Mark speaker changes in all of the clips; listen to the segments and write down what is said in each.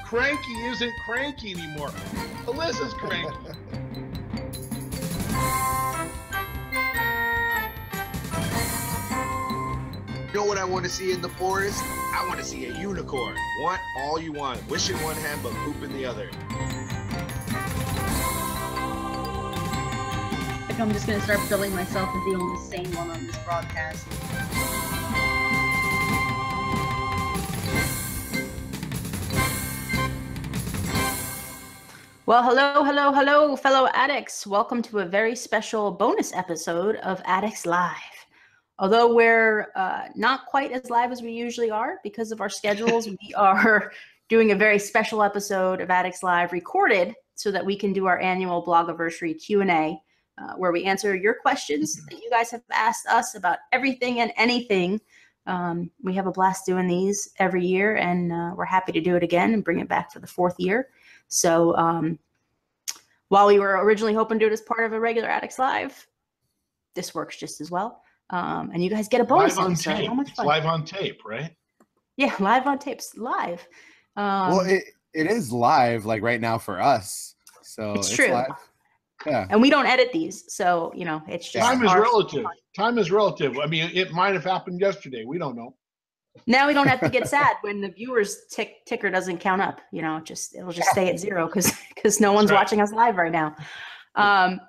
Speaker 1: Cranky isn't cranky anymore. Alissa's cranky.
Speaker 2: You know what I want to see in the forest? I want to see a unicorn. Want all you want. Wish in one hand, but poop in the other.
Speaker 3: I'm just going to start billing myself as the only sane one on this broadcast. Well, hello, fellow addicts. Welcome to a very special bonus episode of Addicts Live. Although we're not quite as live as we usually are because of our schedules, we are doing a very special episode of Addicts Live recorded so that we can do our annual Blogiversary Q&A. Where we answer your questions that you guys have asked us about everything and anything. We have a blast doing these every year, and we're happy to do it again and bring it back for the fourth year. So while we were originally hoping to do it as part of a regular Addicts Live, this works just as well. And you guys get a bonus
Speaker 1: live on
Speaker 3: episode.
Speaker 1: tape.
Speaker 3: How much fun.
Speaker 1: It's live on tape, right?
Speaker 3: Yeah, live on tapes, live.
Speaker 4: Well, it is live, like right now for us. So
Speaker 3: it's true.
Speaker 4: Live. Yeah.
Speaker 3: And we don't edit these, so you know it's just
Speaker 1: time is relative. Time is relative. I mean, it might have happened yesterday. We don't know. Now
Speaker 3: we don't have to get sad when the viewers ticker doesn't count up. You know, it'll just stay at zero because no one's watching us live right now.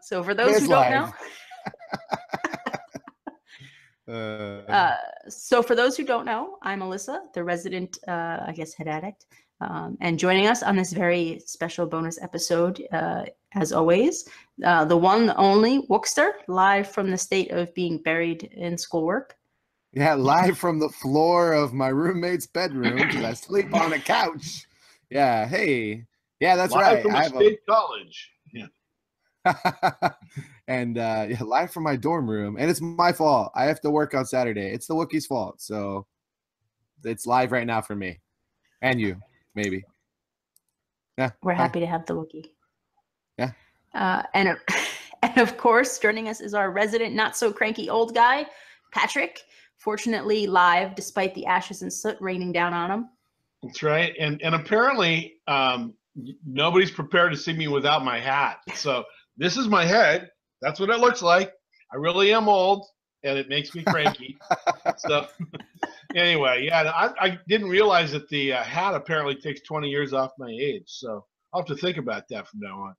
Speaker 3: So for those who don't know, so for those who don't know, I'm Alissa, the resident, I guess, head addict. And joining us on this very special bonus episode, as always, the one, the only Wookster, live from the state of being buried in schoolwork.
Speaker 4: Yeah, live from the floor of my roommate's bedroom because I sleep on a couch. Yeah, hey. Yeah, that's
Speaker 1: live
Speaker 4: right.
Speaker 1: From state college. Yeah.
Speaker 4: And yeah, live from my dorm room. And it's my fault. I have to work on Saturday. It's the Wookiee's fault. So it's live right now for me. And you. Maybe. Yeah.
Speaker 3: We're happy to have the Wookiee.
Speaker 4: Yeah.
Speaker 3: And of course, joining us is our resident not so cranky old guy, Patric. Fortunately, live despite the ashes and soot raining down on him.
Speaker 1: That's right. And apparently, nobody's prepared to see me without my hat. So this is my head. That's what it looks like. I really am old, and it makes me cranky. So. Anyway, yeah, I didn't realize that the hat apparently takes 20 years off my age. So I'll have to think about that from now on.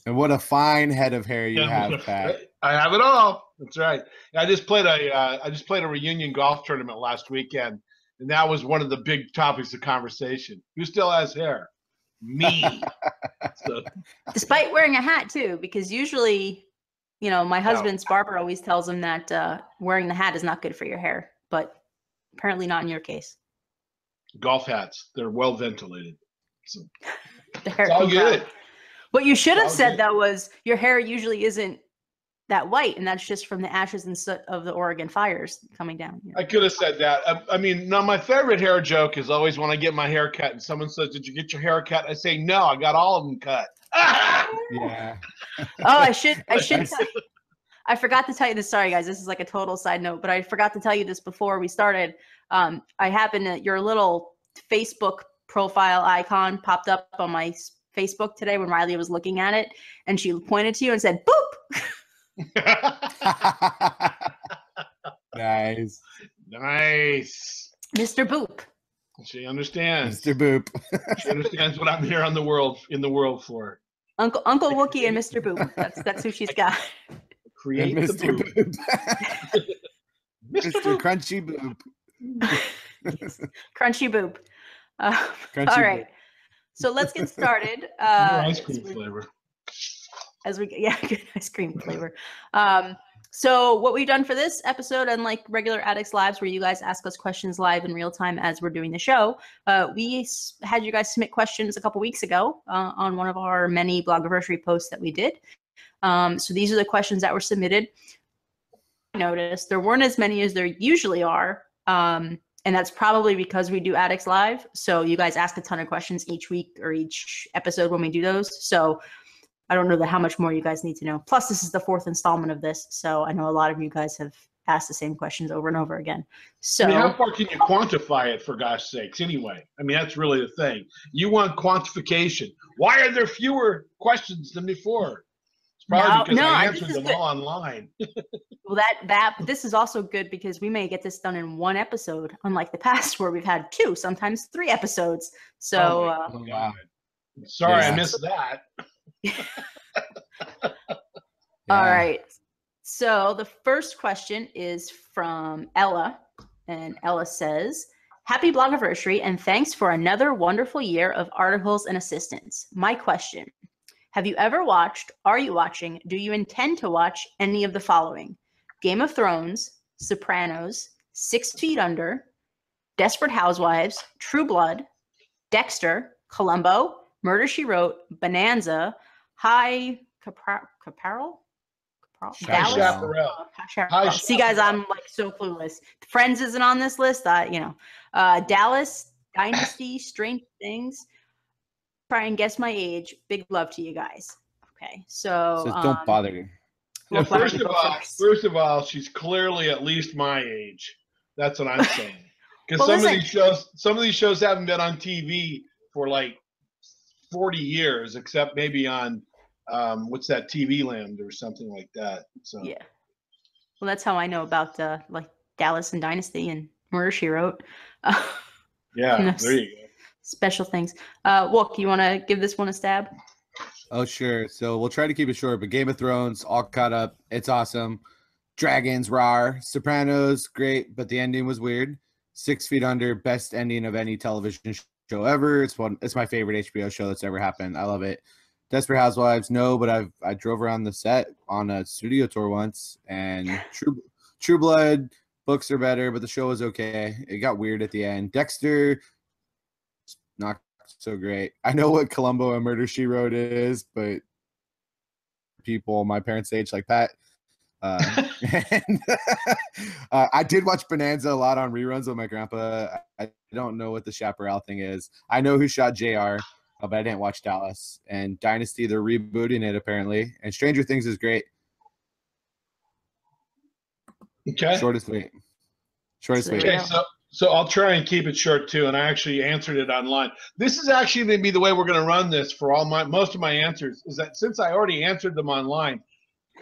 Speaker 4: And what a fine head of hair you have, Pat.
Speaker 1: I have it all. That's right. I just played a reunion golf tournament last weekend, and that was one of the big topics of conversation. Who still has hair? Me. So.
Speaker 3: Despite wearing a hat too, because usually. You know, my husband's barber always tells him that wearing the hat is not good for your hair, but apparently not in your case.
Speaker 1: Golf hats, they're well ventilated. So
Speaker 3: it's
Speaker 1: all good.
Speaker 3: What you should have said, though, was your hair usually isn't that white, and that's just from the ashes and soot of the Oregon fires coming down. You know?
Speaker 1: I could have said that. I mean, no, my favorite hair joke is always when I get my hair cut and someone says, "Did you get your hair cut?" I say, "No, I got all of them cut."
Speaker 4: Yeah.
Speaker 3: Oh, I should. I forgot to tell you this. Sorry, guys. This is like a total side note, but I forgot to tell you this before we started. I happened to your little Facebook profile icon popped up on my Facebook today when Riley was looking at it, and she pointed to you and said, "Boop."
Speaker 4: Nice.
Speaker 3: Mr. Boop.
Speaker 1: She understands.
Speaker 4: Mr. Boop.
Speaker 1: She understands what I'm here in the world for.
Speaker 3: Uncle Wookiee and Mr. Boop. That's who she's got.
Speaker 1: Create
Speaker 4: and Mr.
Speaker 1: Boop.
Speaker 4: Mr. Crunchy Boop.
Speaker 3: Yes. Crunchy Boop.
Speaker 4: Crunchy
Speaker 3: all right.
Speaker 4: Boop.
Speaker 3: So let's get started.
Speaker 1: Ice cream flavor.
Speaker 3: Good ice cream flavor. So what we've done for this episode, unlike regular Addicts Lives where you guys ask us questions live in real time as we're doing the show, we had you guys submit questions a couple weeks ago on one of our many Blogiversary posts that we did. So these are the questions that were submitted. Notice there weren't as many as there usually are. And that's probably because we do Addicts Live. So you guys ask a ton of questions each week or each episode when we do those. So I don't know how much more you guys need to know. Plus, this is the fourth installment of this. So I know a lot of you guys have ask the same questions over and over again. So
Speaker 1: I mean, how far can you quantify it, for gosh sakes, anyway? I mean, that's really the thing. You want quantification. Why are there fewer questions than before? It's probably because I answered them all online.
Speaker 3: Well, but this is also good because we may get this done in one episode, unlike the past where we've had 2, sometimes 3 episodes. So,
Speaker 1: wow. Sorry, I missed that.
Speaker 3: All right. So the first question is from Ella, and Ella says, "Happy Blogiversary, and thanks for another wonderful year of articles and assistance. My question: have you ever watched, are you watching, do you intend to watch any of the following: Game of Thrones, Sopranos, 6 Feet Under, Desperate Housewives, True Blood, Dexter, Columbo, Murder, She Wrote, Bonanza, High Chaparral? Dallas. See, guys, I'm like so clueless. Friends isn't on this list. Dallas, Dynasty, Strange Things. Try and guess my age. Big love to you guys. Okay, so
Speaker 4: don't bother.
Speaker 1: Yeah, first of all, she's clearly at least my age. That's what I'm saying. Because some of these shows haven't been on TV for like 40 years, except maybe on what's that, TV Land or something like that. So
Speaker 3: yeah, well, that's how I know about like Dallas and Dynasty and Murder, She Wrote.
Speaker 1: Yeah, there you go.
Speaker 3: Special things. Wook, you want to give this one a stab?
Speaker 4: Oh, sure. So we'll try to keep it short, but Game of Thrones, all caught up. It's awesome. Dragons, rawr. Sopranos, great, but the ending was weird. 6 Feet Under, best ending of any television show ever. It's my favorite HBO show that's ever happened. I love it. Desperate Housewives, no, but I drove around the set on a studio tour once, and True Blood, books are better, but the show was okay. It got weird at the end. Dexter, not so great. I know what Columbo and Murder, She Wrote is, but people my parents' age like that. And I did watch Bonanza a lot on reruns with my grandpa. I don't know what the Chaparral thing is. I know who shot JR, but I didn't watch Dallas. And Dynasty, they're rebooting it apparently. And Stranger Things is great.
Speaker 1: Okay.
Speaker 4: Short and sweet.
Speaker 1: Okay, so I'll try and keep it short too. And I actually answered it online. This is actually going to be the way we're going to run this for most of my answers. Is that since I already answered them online,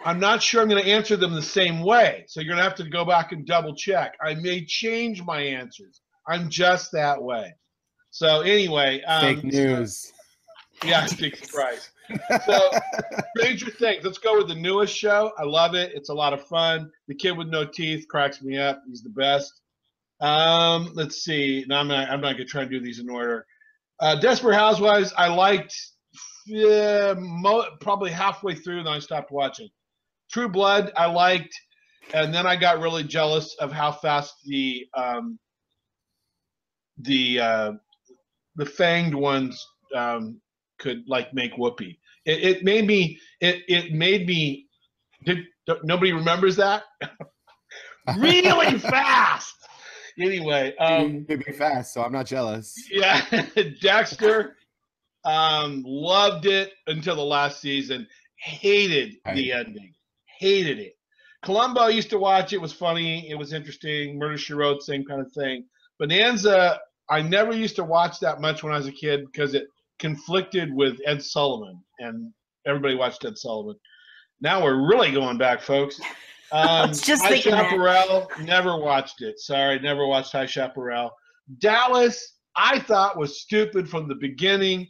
Speaker 1: I'm not sure I'm going to answer them the same way. So you're going to have to go back and double check. I may change my answers. I'm just that way. So anyway.
Speaker 4: Fake news.
Speaker 1: Yeah, big surprise. So Stranger Things. Let's go with the newest show. I love it. It's a lot of fun. The kid with no teeth cracks me up. He's the best. Let's see. No, I'm not going to try and do these in order. Desperate Housewives, I liked probably halfway through, then I stopped watching. True Blood, I liked, and then I got really jealous of how fast the fanged ones could like make Whoopi. It made me. Nobody remembers that? Really fast. Anyway,
Speaker 4: it'd be fast, so I'm not jealous.
Speaker 1: Yeah, Dexter, loved it until the last season. Hated the ending. Hated it. Columbo, used to watch. It was funny. It was interesting. Murder, She Wrote, same kind of thing. Bonanza, I never used to watch that much when I was a kid because it conflicted with Ed Sullivan, and everybody watched Ed Sullivan. Now we're really going back, folks. High Chaparral, never watched it. Sorry, never watched High Chaparral. Dallas, I thought was stupid from the beginning.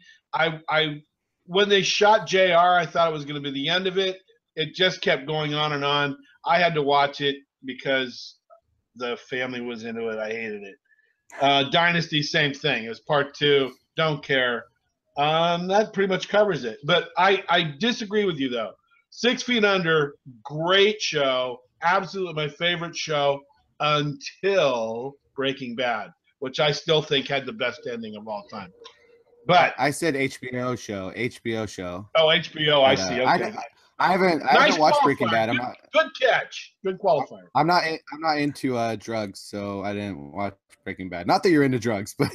Speaker 1: When they shot JR, I thought it was going to be the end of it. It just kept going on and on. I had to watch it because the family was into it. I hated it. Dynasty, same thing. It was part 2. Don't care. That pretty much covers it. But I disagree with you, though. 6 Feet Under, great show. Absolutely my favorite show until Breaking Bad, which I still think had the best ending of all time. But
Speaker 4: I said HBO show.
Speaker 1: Oh, HBO, I see. Okay.
Speaker 4: I haven't watched Breaking Bad.
Speaker 1: Good catch. Good qualifier.
Speaker 4: I'm not into drugs, so I didn't watch Breaking Bad. Not that you're into drugs, but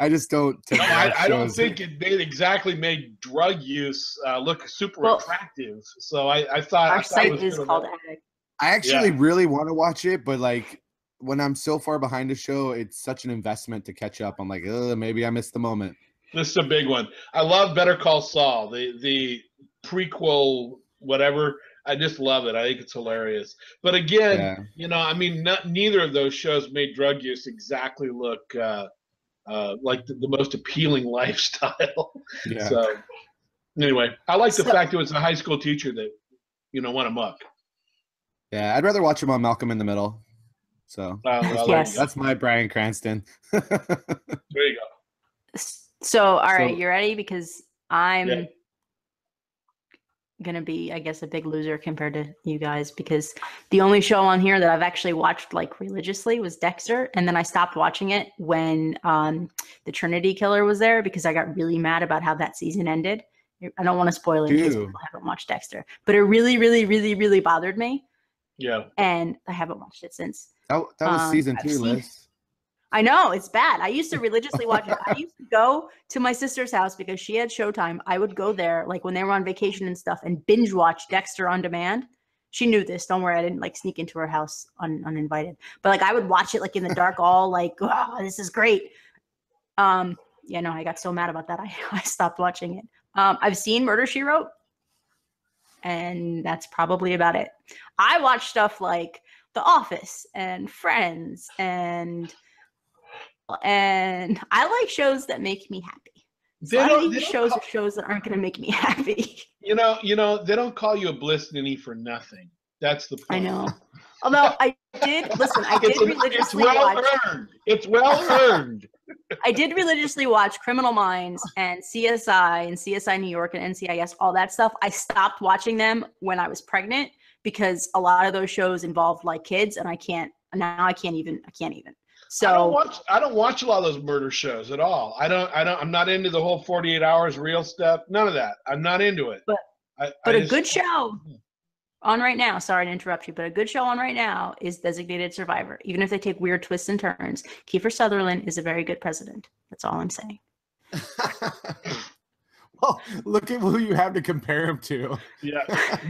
Speaker 4: I just don't.
Speaker 1: I don't think it made drug use look super attractive. So I thought
Speaker 3: our site is called Addicts.
Speaker 4: I actually really want to watch it, but like when I'm so far behind a show, it's such an investment to catch up. I'm like, maybe I missed the moment.
Speaker 1: This is a big one. I love Better Call Saul, the prequel, whatever. I just love it. I think it's hilarious. But again, I mean, neither of those shows made drug use exactly look like the most appealing lifestyle.
Speaker 4: Yeah.
Speaker 1: So anyway, I like the fact that it's a high school teacher that, went amok.
Speaker 4: Yeah, I'd rather watch him on Malcolm in the Middle. So
Speaker 3: yes.
Speaker 4: That's my Bryan Cranston.
Speaker 1: There you go.
Speaker 3: So, all right, you ready? Because I'm going to be, I guess, a big loser compared to you guys, because the only show on here that I've actually watched like religiously was Dexter. And then I stopped watching it when the Trinity Killer was there, because I got really mad about how that season ended. I don't want to spoil it because people haven't watched Dexter, but it really, really, really, really bothered me.
Speaker 1: Yeah.
Speaker 3: And I haven't watched it since.
Speaker 4: That was season 2, Liz.
Speaker 3: I know, it's bad. I used to religiously watch it. I used to go to my sister's house because she had Showtime. I would go there like when they were on vacation and stuff and binge watch Dexter on demand. She knew this. Don't worry. I didn't like sneak into her house uninvited. But like I would watch it like in the dark, all like, oh, this is great. I got so mad about that. I stopped watching it. I've seen Murder, She Wrote. And that's probably about it. I watch stuff like The Office and Friends and I like shows that make me happy. A lot of these shows are shows that aren't going to make me happy.
Speaker 1: They don't call you a bliss ninny for nothing. That's the point.
Speaker 3: I know. Although I did religiously watch.
Speaker 1: It's well earned.
Speaker 3: I did religiously watch Criminal Minds and CSI New York and NCIS, all that stuff. I stopped watching them when I was pregnant because a lot of those shows involved like kids, and I can't even. So
Speaker 1: I don't watch a lot of those murder shows at all. I'm not into the whole 48 hours real stuff. None of that. I'm not into it.
Speaker 3: But a good show on right now, sorry to interrupt you, but a good show on right now is Designated Survivor. Even if they take weird twists and turns, Kiefer Sutherland is a very good president. That's all I'm saying.
Speaker 4: Well, look at who you have to compare him to.
Speaker 1: Yeah.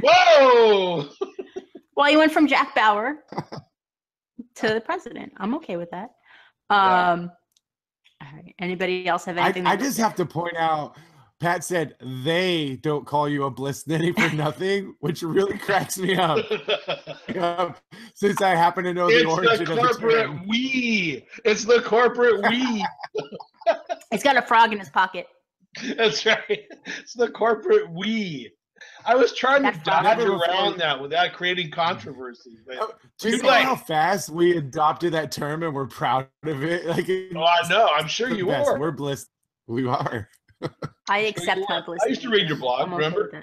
Speaker 1: Whoa!
Speaker 3: Well, he went from Jack Bauer to the president. I'm okay with that. All right. Anybody else have anything?
Speaker 4: I just have to point out, Pat said they don't call you a bliss ninny for nothing, which really cracks me up. Since I happen to know the origin of the term.
Speaker 1: It's the corporate we.
Speaker 3: He's got a frog in his pocket.
Speaker 1: That's right. It's the corporate we. I was trying to dodge around that without creating controversy.
Speaker 4: Do you know how fast we adopted that term and we're proud of it?
Speaker 1: I know. I'm sure you are.
Speaker 4: We're bliss. We are.
Speaker 3: I accept my bliss.
Speaker 1: I used to read your blog, remember?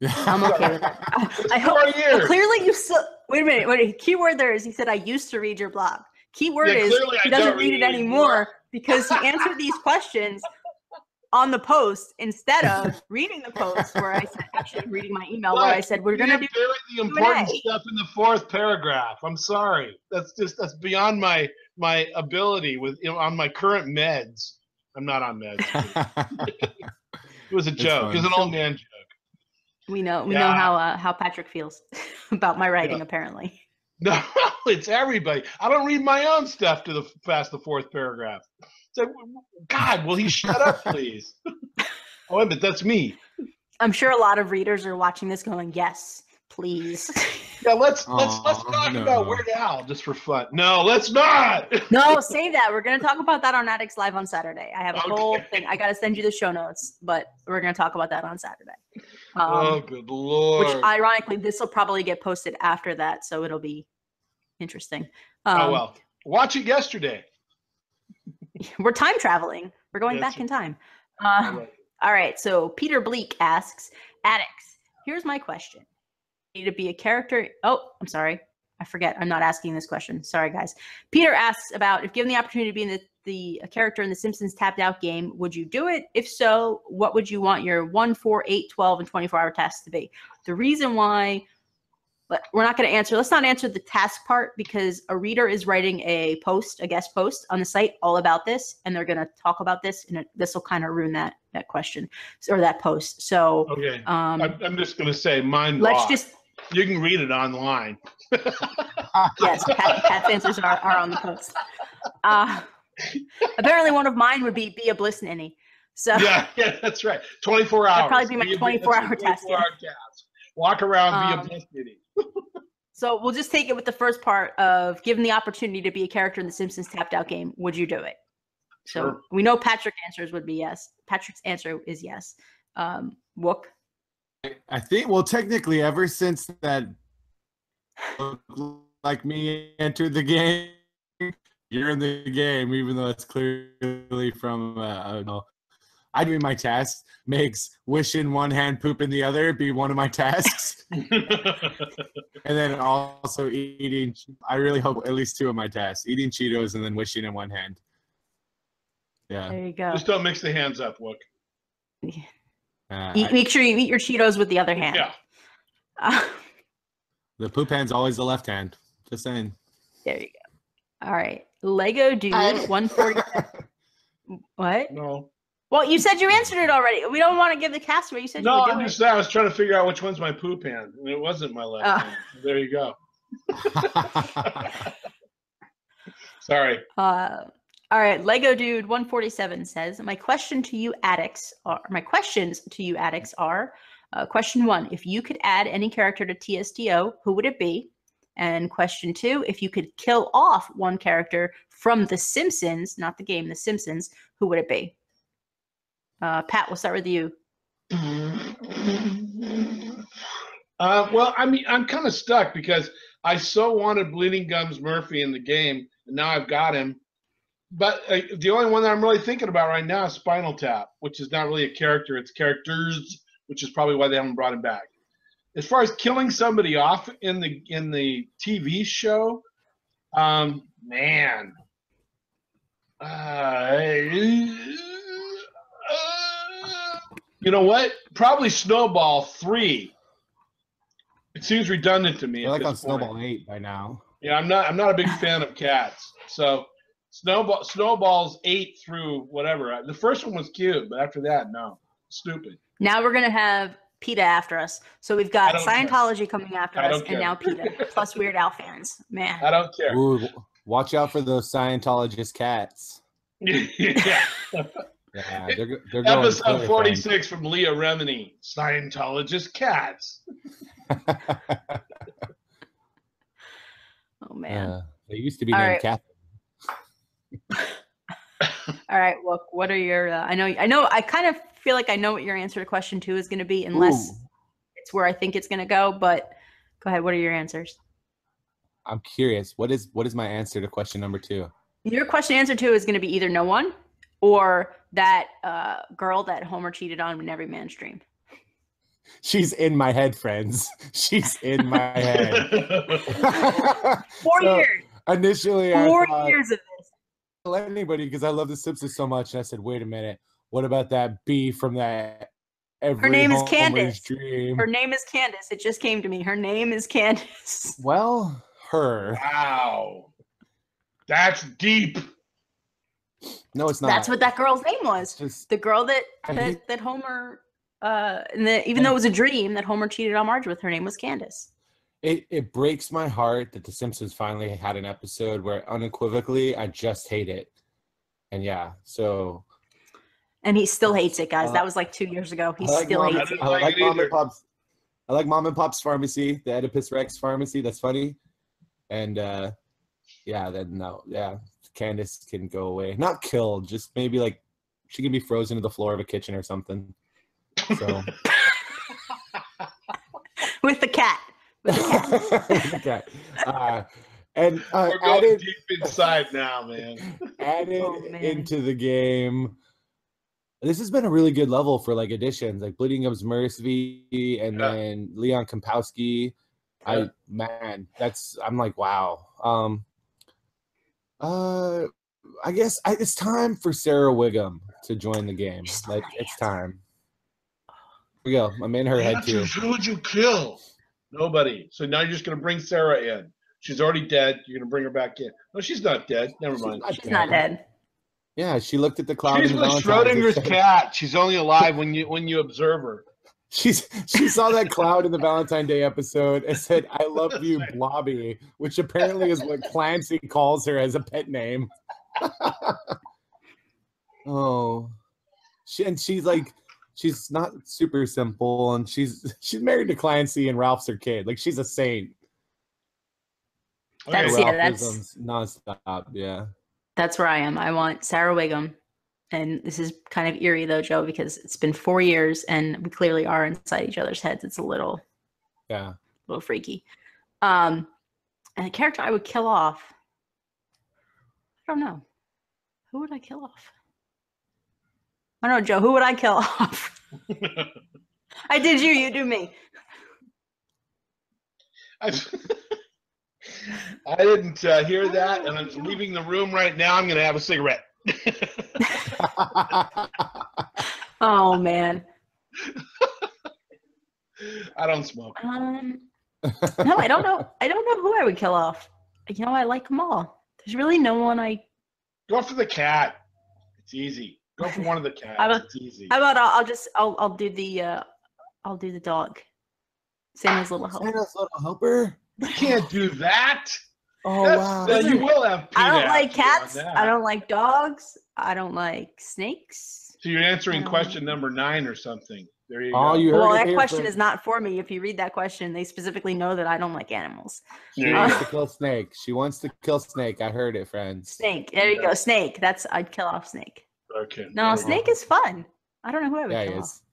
Speaker 3: I'm okay with that. I hope. Well, clearly you still. Wait a minute. Keyword there is he said I used to read your blog. Keyword is he doesn't read it anymore because he answered these questions on the post instead of reading the post where I said, actually reading my email where I said, we're going to do
Speaker 1: the important stuff in the 4th paragraph. I'm sorry. That's beyond my ability on my current meds. I'm not on meds. It was a joke. It was an old man joke.
Speaker 3: We know how Patrick feels about my writing, apparently.
Speaker 1: No, it's everybody. I don't read my own stuff past the 4th paragraph. So, God, will he shut up, please? Oh, wait, but that's me.
Speaker 3: I'm sure a lot of readers are watching this going, yes, please.
Speaker 1: Yeah, let's talk about Weird Al just for fun. No, let's not.
Speaker 3: No, save that. We're going to talk about that on Addicts Live on Saturday. I have a whole thing. I got to send you the show notes, but we're going to talk about that on Saturday.
Speaker 1: Oh, good Lord.
Speaker 3: Which, ironically, this will probably get posted after that, so it'll be interesting.
Speaker 1: Well. Watch it yesterday.
Speaker 3: We're time traveling. We're going back in time. All right. So Peter Bleak asks, Addicts, here's my question. You need to be a character. Oh, I'm sorry. I forget. I'm not asking this question. Sorry, guys. Peter asks about if given the opportunity to be a character in the Simpsons Tapped Out game, would you do it? If so, what would you want your 1, 4, 8, 12, and 24-hour tasks to be? The reason why, but we're not going to answer. Let's not answer the task part because a reader is writing a guest post on the site all about this, and they're going to talk about this, and this will kind of ruin that question or that post. So,
Speaker 1: okay, I'm just going to say mine. You can read it online.
Speaker 3: Yes, Pat's answers are on the post. Apparently, one of mine would be a Bliss Ninny. So
Speaker 1: Yeah, that's right. 24 hours.
Speaker 3: That'd probably be my 24-hour task.
Speaker 1: 24-hour task. Walk around, be a Bliss Ninny.
Speaker 3: So we'll just take it with the first part of given the opportunity to be a character in the Simpsons Tapped Out game, would you do it? So
Speaker 1: Sure.
Speaker 3: we know Patric's answers would be yes. Patric's answer is yes. Wook?
Speaker 4: I think, well, technically, ever since that like me entered the game, you're in the game, even though it's clearly from, I don't know. I do my tasks, makes wish in one hand, poop in the other be one of my tasks. And then also eating, I really hope at least 2 of my tasks, eating Cheetos and then wishing in one hand. Yeah.
Speaker 3: There you go.
Speaker 1: Just don't mix the hands up, Wook.
Speaker 3: Make sure you eat your Cheetos with the other hand.
Speaker 1: Yeah.
Speaker 4: The poop hand's always the left hand. Just saying.
Speaker 3: There you go. All right. Lego Dude 140. What?
Speaker 1: No.
Speaker 3: Well, you said you answered it already. We don't want to give the cast away. You said
Speaker 1: No,
Speaker 3: you would
Speaker 1: I'm
Speaker 3: do
Speaker 1: just saying, I was trying to figure out which one's my poop hand, and it wasn't my left hand. There you go. Sorry.
Speaker 3: All right. Lego Dude 147 says, my questions to you addicts are, question 1, if you could add any character to TSTO, who would it be? And question 2, if you could kill off one character from The Simpsons, not the game, The Simpsons, who would it be? Pat, we'll start with you.
Speaker 1: Well, I mean, I'm kind of stuck because I so wanted Bleeding Gums Murphy in the game, and now I've got him. But the only one that I'm really thinking about right now is Spinal Tap, which is not really a character. It's characters, which is probably why they haven't brought him back. As far as killing somebody off in the TV show, man. You know what? Probably Snowball 3. It seems redundant to me.
Speaker 4: You're
Speaker 1: at
Speaker 4: like on
Speaker 1: this point.
Speaker 4: Snowball 8 by now.
Speaker 1: Yeah, I'm not a big fan of cats. So Snowball's 8 through whatever. The first one was cute, but after that, no. Stupid.
Speaker 3: Now we're going to have PETA after us. So we've got
Speaker 1: I don't
Speaker 3: Scientology coming after
Speaker 1: I
Speaker 3: us,
Speaker 1: don't
Speaker 3: and
Speaker 1: care.
Speaker 3: now PETA, plus Weird Al fans. Man.
Speaker 1: I don't care.
Speaker 4: Ooh, watch out for those Scientologist cats.
Speaker 1: Yeah.
Speaker 4: Yeah, they're going
Speaker 1: Episode 46 from Leah Remini. Scientologist cats.
Speaker 3: Oh, man.
Speaker 4: They used to be
Speaker 3: All
Speaker 4: named
Speaker 3: right.
Speaker 4: Catherine.
Speaker 3: All right. Well, what are your? I kind of feel like I know what your answer to question 2 is going to be, unless it's where I think it's going to go. But go ahead. What are your answers?
Speaker 4: I'm curious. What is my answer to question number 2?
Speaker 3: Your answer 2 is going to be either no one or that girl that Homer cheated on in Every Man's Dream.
Speaker 4: She's in my head, friends. She's in my head.
Speaker 3: 4 years.
Speaker 4: Initially,
Speaker 3: 4 years of this.
Speaker 4: Tell anybody because I love The Simpsons so much, and I said, "Wait a minute, what about that B from that?"
Speaker 3: Her name is Candace.
Speaker 4: Dream?
Speaker 3: Her name is Candace. It just came to me. Her name is Candace.
Speaker 4: Well, her.
Speaker 1: Wow. That's deep.
Speaker 4: No, it's not.
Speaker 3: That's what that girl's name was.
Speaker 4: Just
Speaker 3: The girl that Homer, even though it was a dream that Homer cheated on Marge with, her name was Candace.
Speaker 4: It breaks my heart that The Simpsons finally had an episode where unequivocally I just hate it. And yeah, so.
Speaker 3: And he still hates it, guys. That was like 2 years ago. He still hates it.
Speaker 4: I like Mom and Pop's. I like Mom and Pop's Pharmacy, the Oedipus Rex Pharmacy. That's funny. And Candace can go away. Not killed, just maybe like she can be frozen to the floor of a kitchen or something. So
Speaker 3: with the cat.
Speaker 4: With the cat. And
Speaker 1: We're going deep inside now, man.
Speaker 4: Added into the game. This has been a really good level for like additions, like Bleeding Gums Murphy and then Leon Kompowski. I'm like, wow. I guess it's time for Sarah Wiggum to join the game. Like, it's time. Here we go. I'm in her head too.
Speaker 1: Who would you kill? Nobody. So now you're just going to bring Sarah in. She's already dead. You're going to bring her back in. No, she's not dead. Never mind.
Speaker 3: She's not dead.
Speaker 4: Yeah, she looked at the cloud.
Speaker 1: She's with Schrodinger's cat. She's only alive when you observe her.
Speaker 4: She saw that cloud in the Valentine's Day episode and said, "I love you, Blobby," which apparently is what Clancy calls her as a pet name. Oh, she's not super simple, and she's married to Clancy, and Ralph's her kid. Like, she's a saint.
Speaker 3: That's
Speaker 4: Ralphisms nonstop. Yeah,
Speaker 3: that's where I am. I want Sarah Wiggum. And this is kind of eerie, though, Joe, because it's been 4 years and we clearly are inside each other's heads. It's a little freaky. And the character I would kill off, I don't know. Who would I kill off? I don't know, Joe. Who would I kill off? I did you. You do me.
Speaker 1: I didn't hear that, and I'm leaving the room right now. I'm going to have a cigarette.
Speaker 3: Oh man.
Speaker 1: I don't smoke.
Speaker 3: No, I don't know. I don't know who I would kill off. You know, I like them all. There's really no one I
Speaker 1: go for the cat. It's easy. Go for one of the cats. It's easy.
Speaker 3: How about I'll do the dog. Santa's little helper.
Speaker 4: Santa's little helper.
Speaker 1: You can't do that.
Speaker 4: Oh, wow.
Speaker 1: You will have
Speaker 3: I don't like cats. I don't like dogs. I don't like snakes.
Speaker 1: So you're answering question number 9 or something. There you go.
Speaker 3: Well, that question is not for me. If you read that question, they specifically know that I don't like animals.
Speaker 4: She wants to kill Snake. She wants to kill Snake. I heard it, friends.
Speaker 3: Snake. There you go. Snake. I'd kill off Snake.
Speaker 1: Okay.
Speaker 3: No, Snake is fun. I don't know who I would kill
Speaker 4: he
Speaker 3: off.
Speaker 4: is.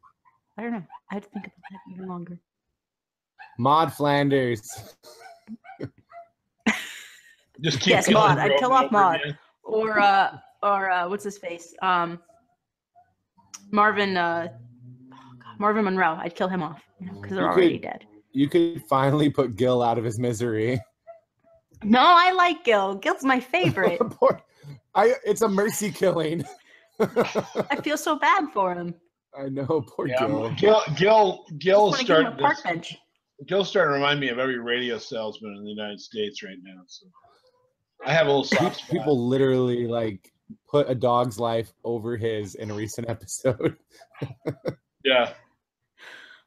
Speaker 3: I don't know. I had to think about that even longer.
Speaker 4: Maud Flanders.
Speaker 1: Just keep killing
Speaker 3: Maud. I'd kill off Maud.
Speaker 1: Again.
Speaker 3: Or what's his face? Marvin Monroe. I'd kill him off because they're already dead.
Speaker 4: You could finally put Gil out of his misery.
Speaker 3: No, I like Gil. Gil's my favorite.
Speaker 4: It's a mercy killing.
Speaker 3: I feel so bad for him.
Speaker 4: I know, poor Gil.
Speaker 1: Gil's starting
Speaker 3: to
Speaker 1: remind me of every radio salesman in the United States right now. So I have a little soft spot.
Speaker 4: People literally like put a dog's life over his in a recent episode.
Speaker 1: Yeah.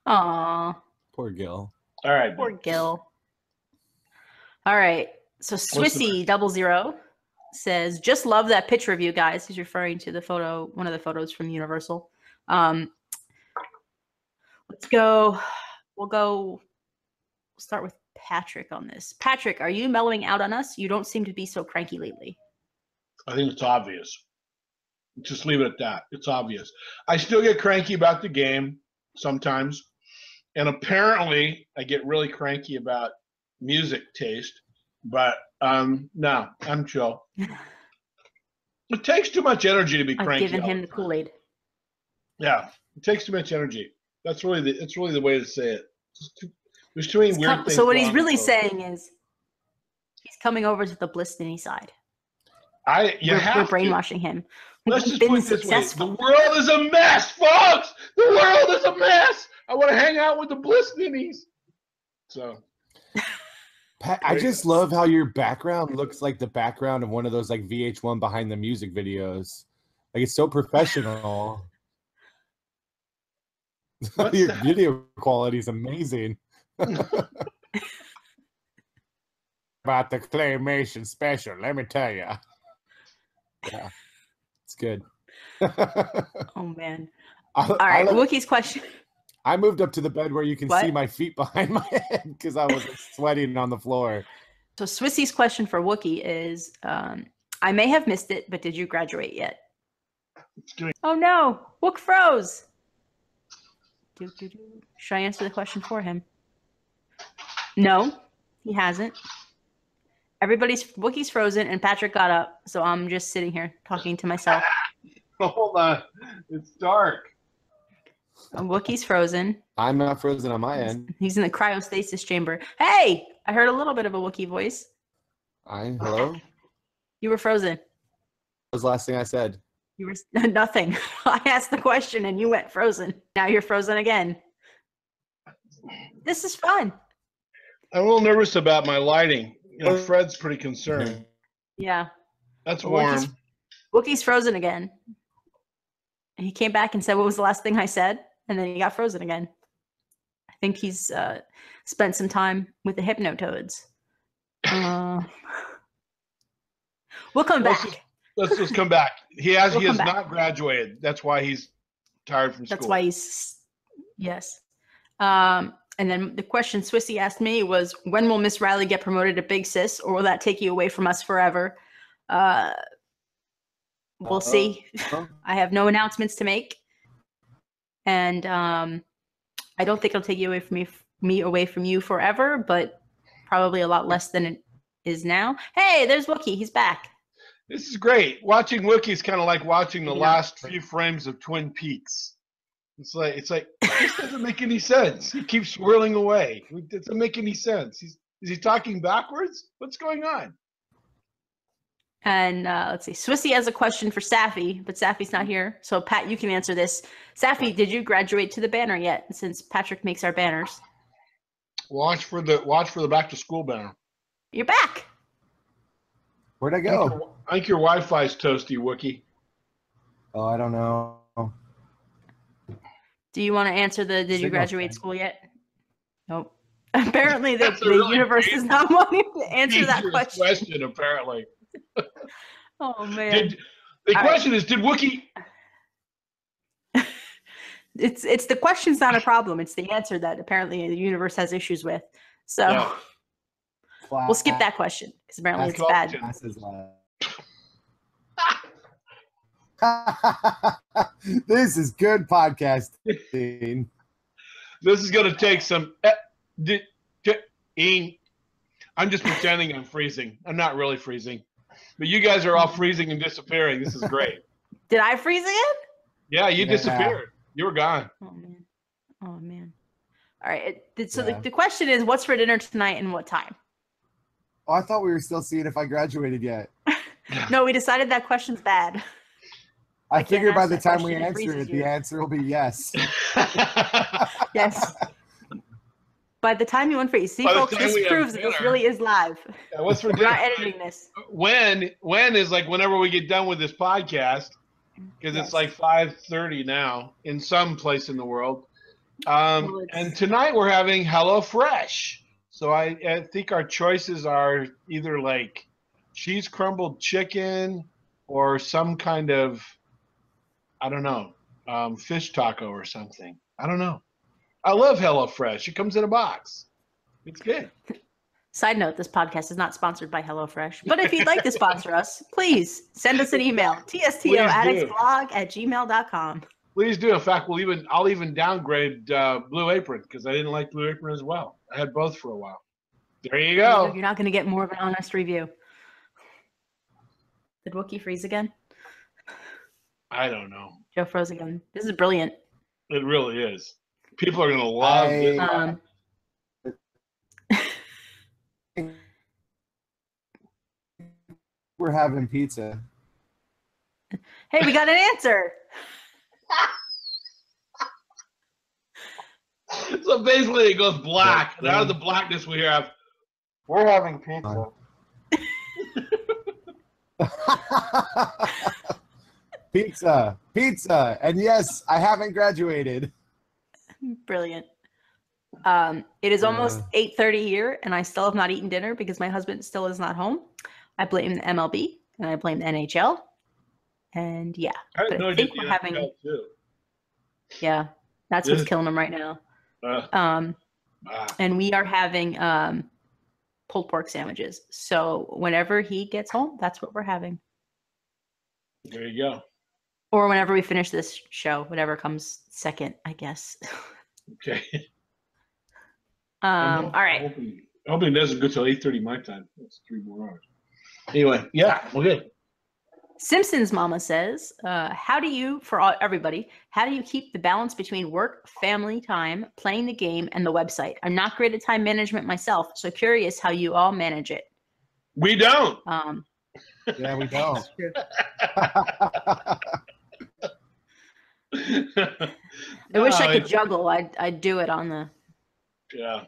Speaker 3: Aww.
Speaker 4: Poor Gil.
Speaker 1: All right.
Speaker 3: Poor Gil. All right. So Swissy00 says, just love that picture of you guys. He's referring to the photo, one of the photos from Universal. Let's go. We'll start with Patrick on this. Patrick, are you mellowing out on us? You don't seem to be so cranky lately.
Speaker 1: I think it's obvious. Just leave it at that. It's obvious. I still get cranky about the game sometimes. And apparently I get really cranky about music taste. But no, I'm chill. It takes too much energy to be cranky.
Speaker 3: I've given him the Kool-Aid.
Speaker 1: Yeah, it takes too much energy. That's really the way to say it. There's too many weird things.
Speaker 3: So what he's really saying is he's coming over to the Blistiny side. We're brainwashing him.
Speaker 1: Let's just put it this way. The world is a mess, folks! The world is a mess! I want to hang out with the Blistinies. So
Speaker 4: Pat, I just love how your background looks like the background of one of those like VH1 behind the music videos. Like, it's so professional. Your video quality is amazing. About the claymation special, let me tell you. Yeah, it's good.
Speaker 3: Oh man! All right, Wookiee's question.
Speaker 4: I moved up to the bed where you can see my feet behind my head because I was sweating on the floor.
Speaker 3: So Swissy's question for Wookiee is, I may have missed it, but did you graduate yet? Oh no, Wook froze. Should I answer the question for him? No, he hasn't. Wookiee's frozen and Patrick got up, so I'm just sitting here talking to myself.
Speaker 1: Hold on, it's dark.
Speaker 3: Wookiee's frozen.
Speaker 4: I'm not frozen on my end.
Speaker 3: He's in the cryostasis chamber. Hey, I heard a little bit of a Wookiee voice.
Speaker 4: Hello?
Speaker 3: You were frozen.
Speaker 4: What was the last thing I said?
Speaker 3: You were nothing. I asked the question and you went frozen. Now you're frozen again. This is fun.
Speaker 1: I'm a little nervous about my lighting. You know, Fred's pretty concerned.
Speaker 3: Yeah.
Speaker 1: That's warm.
Speaker 3: Wookiee's frozen again. And he came back and said, what was the last thing I said? And then he got frozen again. think he's spent some time with the Hypnotoads. We'll come back.
Speaker 1: Let's just come back. He has
Speaker 3: come back.
Speaker 1: not graduated. That's why he's tired from school.
Speaker 3: That's why he's yes. And then the question Swissy asked me was, when will Miss Riley get promoted to Big Sis, or will that take you away from us forever? We'll see. I have no announcements to make, and I don't think it'll take you away from me away from you forever, but probably a lot less than it is now. Hey, there's Wookiee. He's back.
Speaker 1: This is great. Watching Wookiee is kind of like watching the last few frames of Twin Peaks. It's like this doesn't make any sense. He keeps swirling away. It doesn't make any sense. Is he talking backwards? What's going on?
Speaker 3: And let's see. Swissy has a question for Safi, but Safi's not here. So Pat, you can answer this. Safi, did you graduate to the banner yet? Since Patric makes our banners.
Speaker 1: Watch for the back to school banner.
Speaker 3: You're back.
Speaker 4: Where'd I go?
Speaker 1: I think your Wi-Fi's toasty, Wookiee.
Speaker 4: Oh, I don't know.
Speaker 3: Do you want to answer the did you graduate school yet? Nope. Apparently the universe is not wanting to answer that question.
Speaker 1: Apparently.
Speaker 3: Oh man.
Speaker 1: The question is, did Wookiee
Speaker 3: It's the question's not a problem. It's the answer that apparently the universe has issues with. So we'll skip that question because apparently it's bad.
Speaker 4: This is good podcasting.
Speaker 1: This is going to take some. I'm just pretending I'm freezing. I'm not really freezing, but you guys are all freezing and disappearing. This is great.
Speaker 3: Did I freeze again?
Speaker 1: Yeah, you disappeared. You were gone.
Speaker 3: Oh man. Oh man. All right. So the question is, what's for dinner tonight and what time?
Speaker 4: Oh, I thought we were still seeing if I graduated yet.
Speaker 3: No, we decided that question's bad.
Speaker 4: I figured by the time we answer it, the answer will be yes.
Speaker 3: Yes. By the time you unfreeze. See, folks, this proves that this really is live.
Speaker 1: Yeah, what's for dinner?
Speaker 3: We're not editing this.
Speaker 1: When is like whenever we get done with this podcast, because it's like 5:30 now in some place in the world. And tonight we're having HelloFresh. So I think our choices are either like cheese crumbled chicken or some kind of, I don't know, fish taco or something. I don't know. I love HelloFresh. It comes in a box. It's good.
Speaker 3: Side note, this podcast is not sponsored by HelloFresh. But if you'd like to sponsor us, please send us an email, tstoaddictsblog@gmail.com.
Speaker 1: Please do. In fact, I'll even downgrade Blue Apron because I didn't like Blue Apron as well. I had both for a while. There you go.
Speaker 3: You're not going to get more of an honest review. Did Wookiee freeze again?
Speaker 1: I don't know.
Speaker 3: Joe froze again. This is brilliant.
Speaker 1: It really is. People are going to love this.
Speaker 4: We're having pizza.
Speaker 3: Hey, we got an answer.
Speaker 1: So basically it goes black. And out of the blackness we have, we're having pizza.
Speaker 4: Pizza. And yes, I haven't graduated.
Speaker 3: Brilliant. It is almost 8:30 here, and I still have not eaten dinner because my husband still is not home. I blame the MLB, and I blame the NHL. And yeah,
Speaker 1: I think
Speaker 3: we're having. Yeah, that's what's killing him right now. And we are having pulled pork sandwiches. So whenever he gets home, that's what we're having.
Speaker 1: There you go.
Speaker 3: Or whenever we finish this show, whatever comes second, I guess.
Speaker 1: Okay.
Speaker 3: All right.
Speaker 1: I hope it doesn't go till 8:30 my time. That's 3 more hours. Anyway, yeah, we're good.
Speaker 3: Simpsons Mama says, how do you keep the balance between work, family time, playing the game, and the website? I'm not great at time management myself, so curious how you all manage it.
Speaker 1: We don't.
Speaker 4: Yeah, we don't.
Speaker 3: That's true. I wish I could juggle. I'd do it on the.
Speaker 1: Yeah.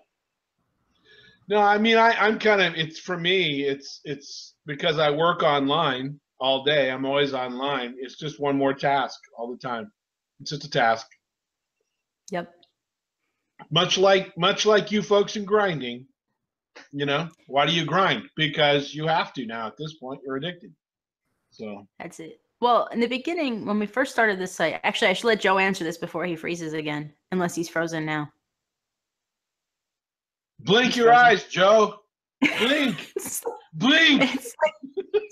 Speaker 1: No, I mean, I'm kind of, it's for me, it's because I work online all day. I'm always online. It's just one more task all the time. It's just a task.
Speaker 3: Yep.
Speaker 1: Much like you folks in grinding, why do you grind? Because you have to now. At this point, you're addicted. So
Speaker 3: that's it. Well, in the beginning, when we first started this site, actually, I should let Joe answer this before he freezes again, unless he's frozen now.
Speaker 1: Blink your eyes, Joe. Blink. Blink.
Speaker 3: It's like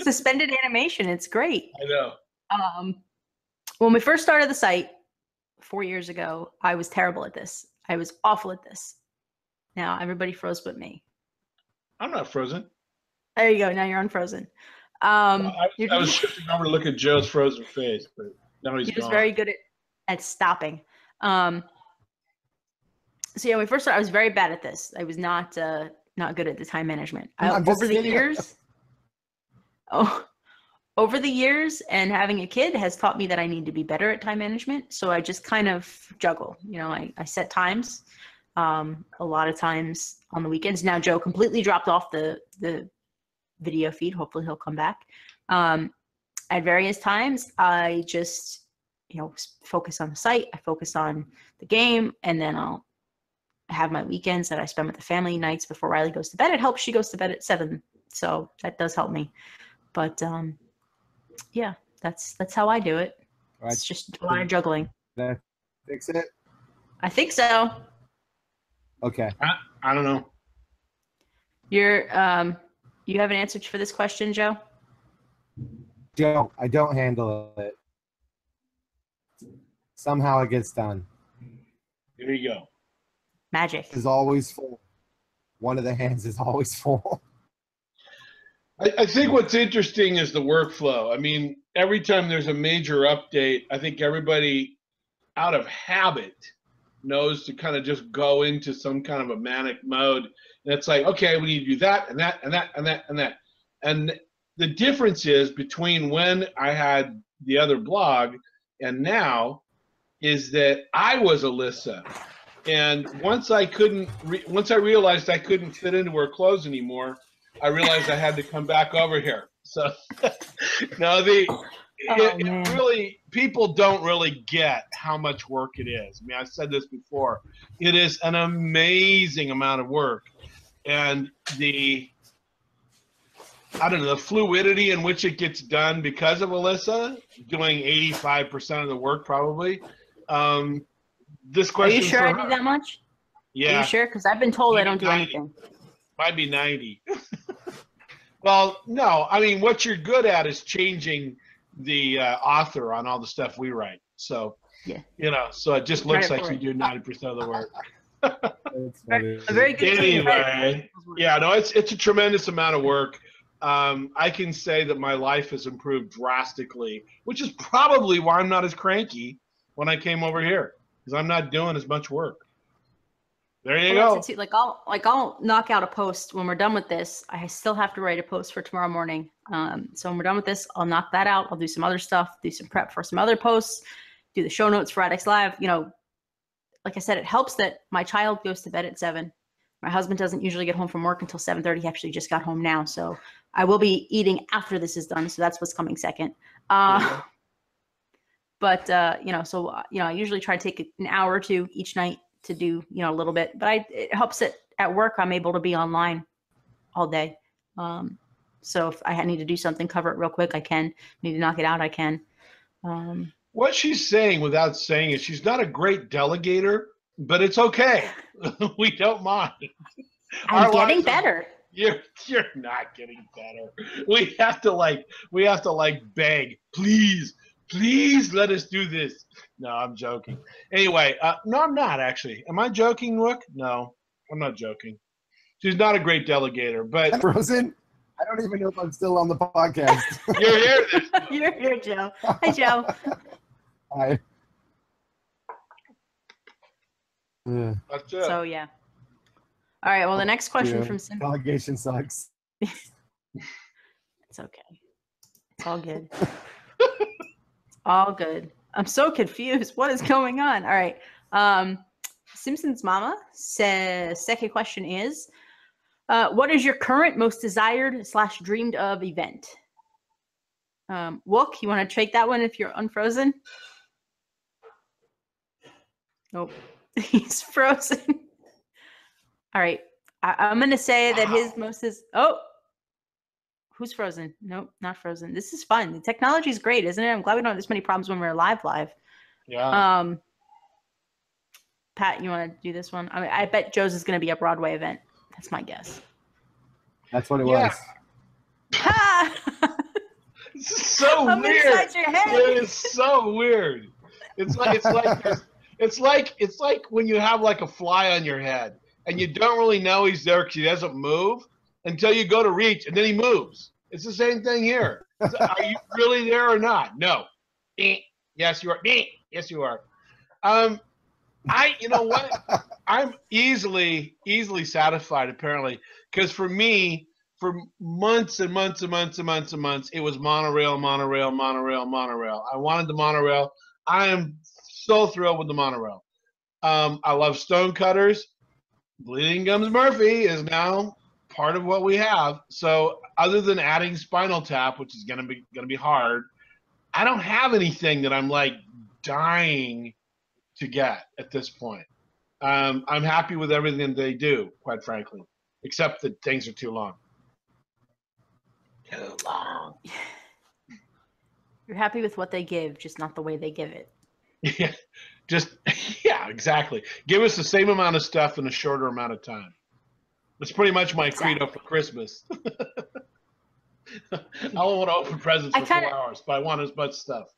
Speaker 3: suspended animation. It's great.
Speaker 1: I know.
Speaker 3: When we first started the site 4 years ago, I was terrible at this. I was awful at this. Now everybody froze but me.
Speaker 1: I'm not frozen.
Speaker 3: There you go. Now you're unfrozen.
Speaker 1: I was shifting over to look at Joe's frozen face, but now he's gone.
Speaker 3: He was very good at stopping. So yeah, when we first started, I was very bad at this. I was not good at the time management. Over the years, and having a kid has taught me that I need to be better at time management. So I just kind of juggle. I set times. A lot of times on the weekends. Now Joe completely dropped off the video feed. Hopefully he'll come back. At various times, I just focus on the site. I focus on the game, and then I'll have my weekends that I spend with the family, nights before Riley goes to bed. It helps. She goes to bed at 7, so that does help me. But yeah, that's how I do it.
Speaker 4: Right.
Speaker 3: It's just a lot of juggling.
Speaker 4: That fix it?
Speaker 3: I think so.
Speaker 4: Okay.
Speaker 1: I don't know.
Speaker 3: You have an answer for this question, Joe?
Speaker 4: I don't handle it. Somehow it gets done.
Speaker 1: There you go.
Speaker 3: Magic.
Speaker 4: Is always full. One of the hands is always full.
Speaker 1: I think what's interesting is the workflow. I mean, every time there's a major update, I think everybody out of habit knows to kind of just go into some kind of a manic mode. And it's like, okay, we need to do that and that and that and that and that. And the difference is between when I had the other blog and now is that I was Alissa. And once I realized I couldn't fit into her clothes anymore, I realized I had to come back over here. So no, it really, people don't really get how much work it is. I mean, I've said this before. It is an amazing amount of work. And the fluidity in which it gets done because of Alissa doing 85% of the work probably. This question.
Speaker 3: Are you sure I do that much?
Speaker 1: Yeah.
Speaker 3: Are you sure? Because I've been told I don't do anything.
Speaker 1: Might be 90. Well, no. I mean, what you're good at is changing the author on all the stuff we write. So,
Speaker 3: yeah.
Speaker 1: So it just looks like you do 90% of the work.
Speaker 3: A very good
Speaker 1: anyway, yeah, no, it's a tremendous amount of work. I can say that my life has improved drastically, which is probably why I'm not as cranky when I came over here, because I'm not doing as much work. There you go.
Speaker 3: I'll knock out a post when we're done with this. I still have to write a post for tomorrow morning. So when we're done with this, I'll knock that out. I'll do some other stuff, do some prep for some other posts, do the show notes for Addicts Live. Like I said, it helps that my child goes to bed at 7. My husband doesn't usually get home from work until 7:30. He actually just got home now. So I will be eating after this is done. So that's what's coming second. But, I usually try to take an hour or two each night to do, a little bit. But it helps that at work I'm able to be online all day. So if I need to do something, cover it real quick, I can. Need to knock it out, I can.
Speaker 1: What she's saying without saying is she's not a great delegator, but it's okay. We don't mind.
Speaker 3: I'm getting better.
Speaker 1: You're not getting better. We have to beg, please let us do this. No, I'm joking. Anyway, no, I'm not actually. Am I joking, Rook? No, I'm not joking. She's not a great delegator, but
Speaker 4: frozen. I don't even know if I'm still on the podcast.
Speaker 1: You're here.
Speaker 3: You're here, Joe. Hi, Joe.
Speaker 4: Hi.
Speaker 1: That's it.
Speaker 3: So yeah. All right. Well, the next question from Simpsons.
Speaker 4: Delegation sucks.
Speaker 3: It's okay. It's all good. All good. I'm so confused. What is going on? All right. Simpsons Mama says, second question is, what is your current most desired / dreamed of event? Wook, you want to take that one if you're unfrozen? Nope. He's frozen. All right. I'm going to say that his most is. Oh, who's frozen? Nope, not frozen. This is fun. The technology is great, isn't it? I'm glad we don't have this many problems when we're live.
Speaker 1: Yeah.
Speaker 3: Pat, you want to do this one? I mean, I bet Joe's is going to be a Broadway event. That's my guess.
Speaker 4: That's what it
Speaker 1: Yeah.
Speaker 4: was.
Speaker 3: Ha!
Speaker 1: This is so
Speaker 3: I'm
Speaker 1: weird.
Speaker 3: inside your head.
Speaker 1: It is so weird. It's like when you have like a fly on your head and you don't really know he's there because he doesn't move until you go to reach and then he moves. It's the same thing here. Are you really there or not? No. Yes, you are. Yes, you are. You know what? I'm easily satisfied apparently because for me, for months and months and months and months and months, it was monorail, monorail, monorail, monorail. I wanted the monorail. I am so thrilled with the monorail. I love Stonecutters. Bleeding Gums Murphy is now part of what we have. So other than adding Spinal Tap, which is gonna be hard, I don't have anything that I'm like dying to get at this point. I'm happy with everything they do, quite frankly, except that things are too long. Too long.
Speaker 3: You're happy with what they give, just not the way they give it.
Speaker 1: Yeah, yeah, exactly. Give us the same amount of stuff in a shorter amount of time. That's pretty much my credo for Christmas. I don't want to open presents for 4 hours, but I want as much stuff.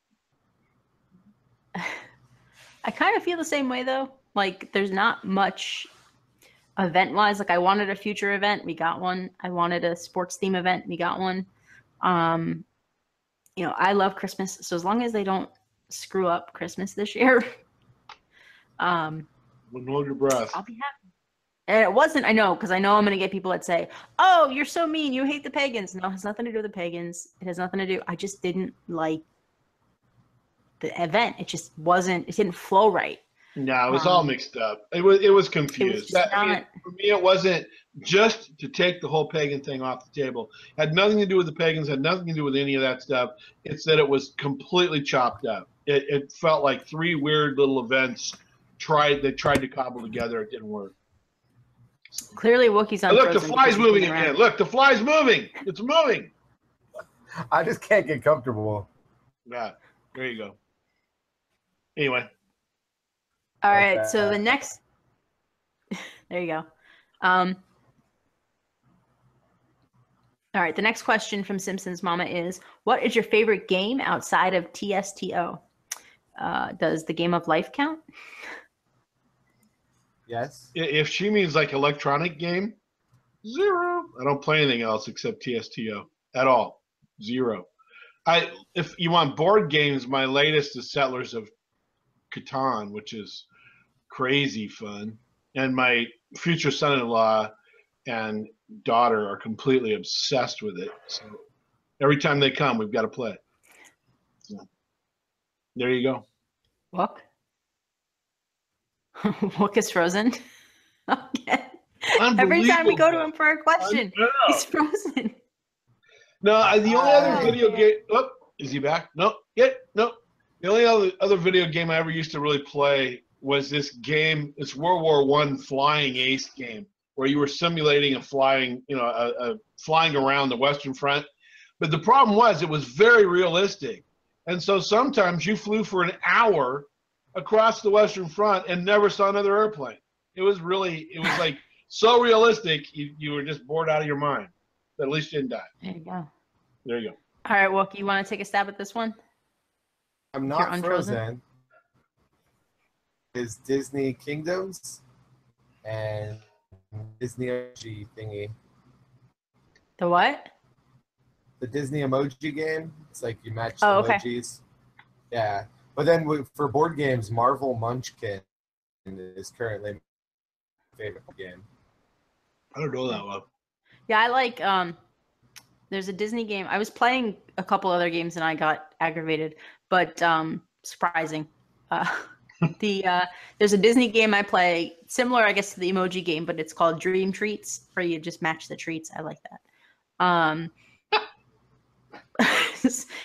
Speaker 3: I kind of feel the same way though. Like there's not much event-wise. Like I wanted a future event, we got one. I wanted a sports theme event, we got one. You know, I love Christmas, so as long as they don't screw up Christmas this year,
Speaker 1: hold your breath.
Speaker 3: I'll be happy. And it wasn't, I know, because I know I'm going to get people that say, oh, you're so mean, you hate the pagans. No, it has nothing to do with the pagans. It has nothing to do, I just didn't like the event. It just wasn't, it didn't flow right.
Speaker 1: No, it was all mixed up. It was confused. For me, it wasn't just to take the whole pagan thing off the table. It had nothing to do with the pagans, had nothing to do with any of that stuff. It's that it was completely chopped up. It felt like three weird little events they tried to cobble together. It didn't work.
Speaker 3: Clearly, Wookiee's on.
Speaker 1: Look, the fly's moving again. Look, the fly's moving. It's moving.
Speaker 4: I just can't get comfortable.
Speaker 1: Yeah, there you go. Anyway.
Speaker 3: All right, so the next, there you go. All right, the next question from Simpsons Mama is, what is your favorite game outside of TSTO? Does the Game of Life count?
Speaker 4: Yes.
Speaker 1: If she means like electronic game, 0. I don't play anything else except TSTO at all. 0. If you want board games, my latest is Settlers of Catan, which is crazy fun, and my future son-in-law and daughter are completely obsessed with it. So every time they come, we've got to play it. So, there you go.
Speaker 3: Wook? Wook is frozen. Okay. Every time we go to him for a question, he's frozen.
Speaker 1: No, the only other video game. Oh, is he back? No. No. The only other video game I ever used to really play was this game. It's World War I flying ace game where you were simulating a flying around the Western Front. But the problem was it was very realistic. And so sometimes you flew for an hour across the Western Front and never saw another airplane. It was like so realistic, you were just bored out of your mind. But at least you didn't die.
Speaker 3: There you go.
Speaker 1: There you go.
Speaker 3: All right, Wookie, you want to take a stab at this one?
Speaker 4: I'm not frozen. Is Disney Kingdoms and Disney emoji thingy.
Speaker 3: The what?
Speaker 4: The Disney emoji game. It's like you match
Speaker 3: the
Speaker 4: emojis. Yeah. But then for board games, Marvel Munchkin is currently my favorite game.
Speaker 1: I don't know that one. Yeah,
Speaker 3: I like there's a Disney game. I was playing a couple other games and I got aggravated, but surprising. There's a Disney game I play similar, I guess, to the emoji game, but it's called Dream Treats, where you just match the treats. I like that.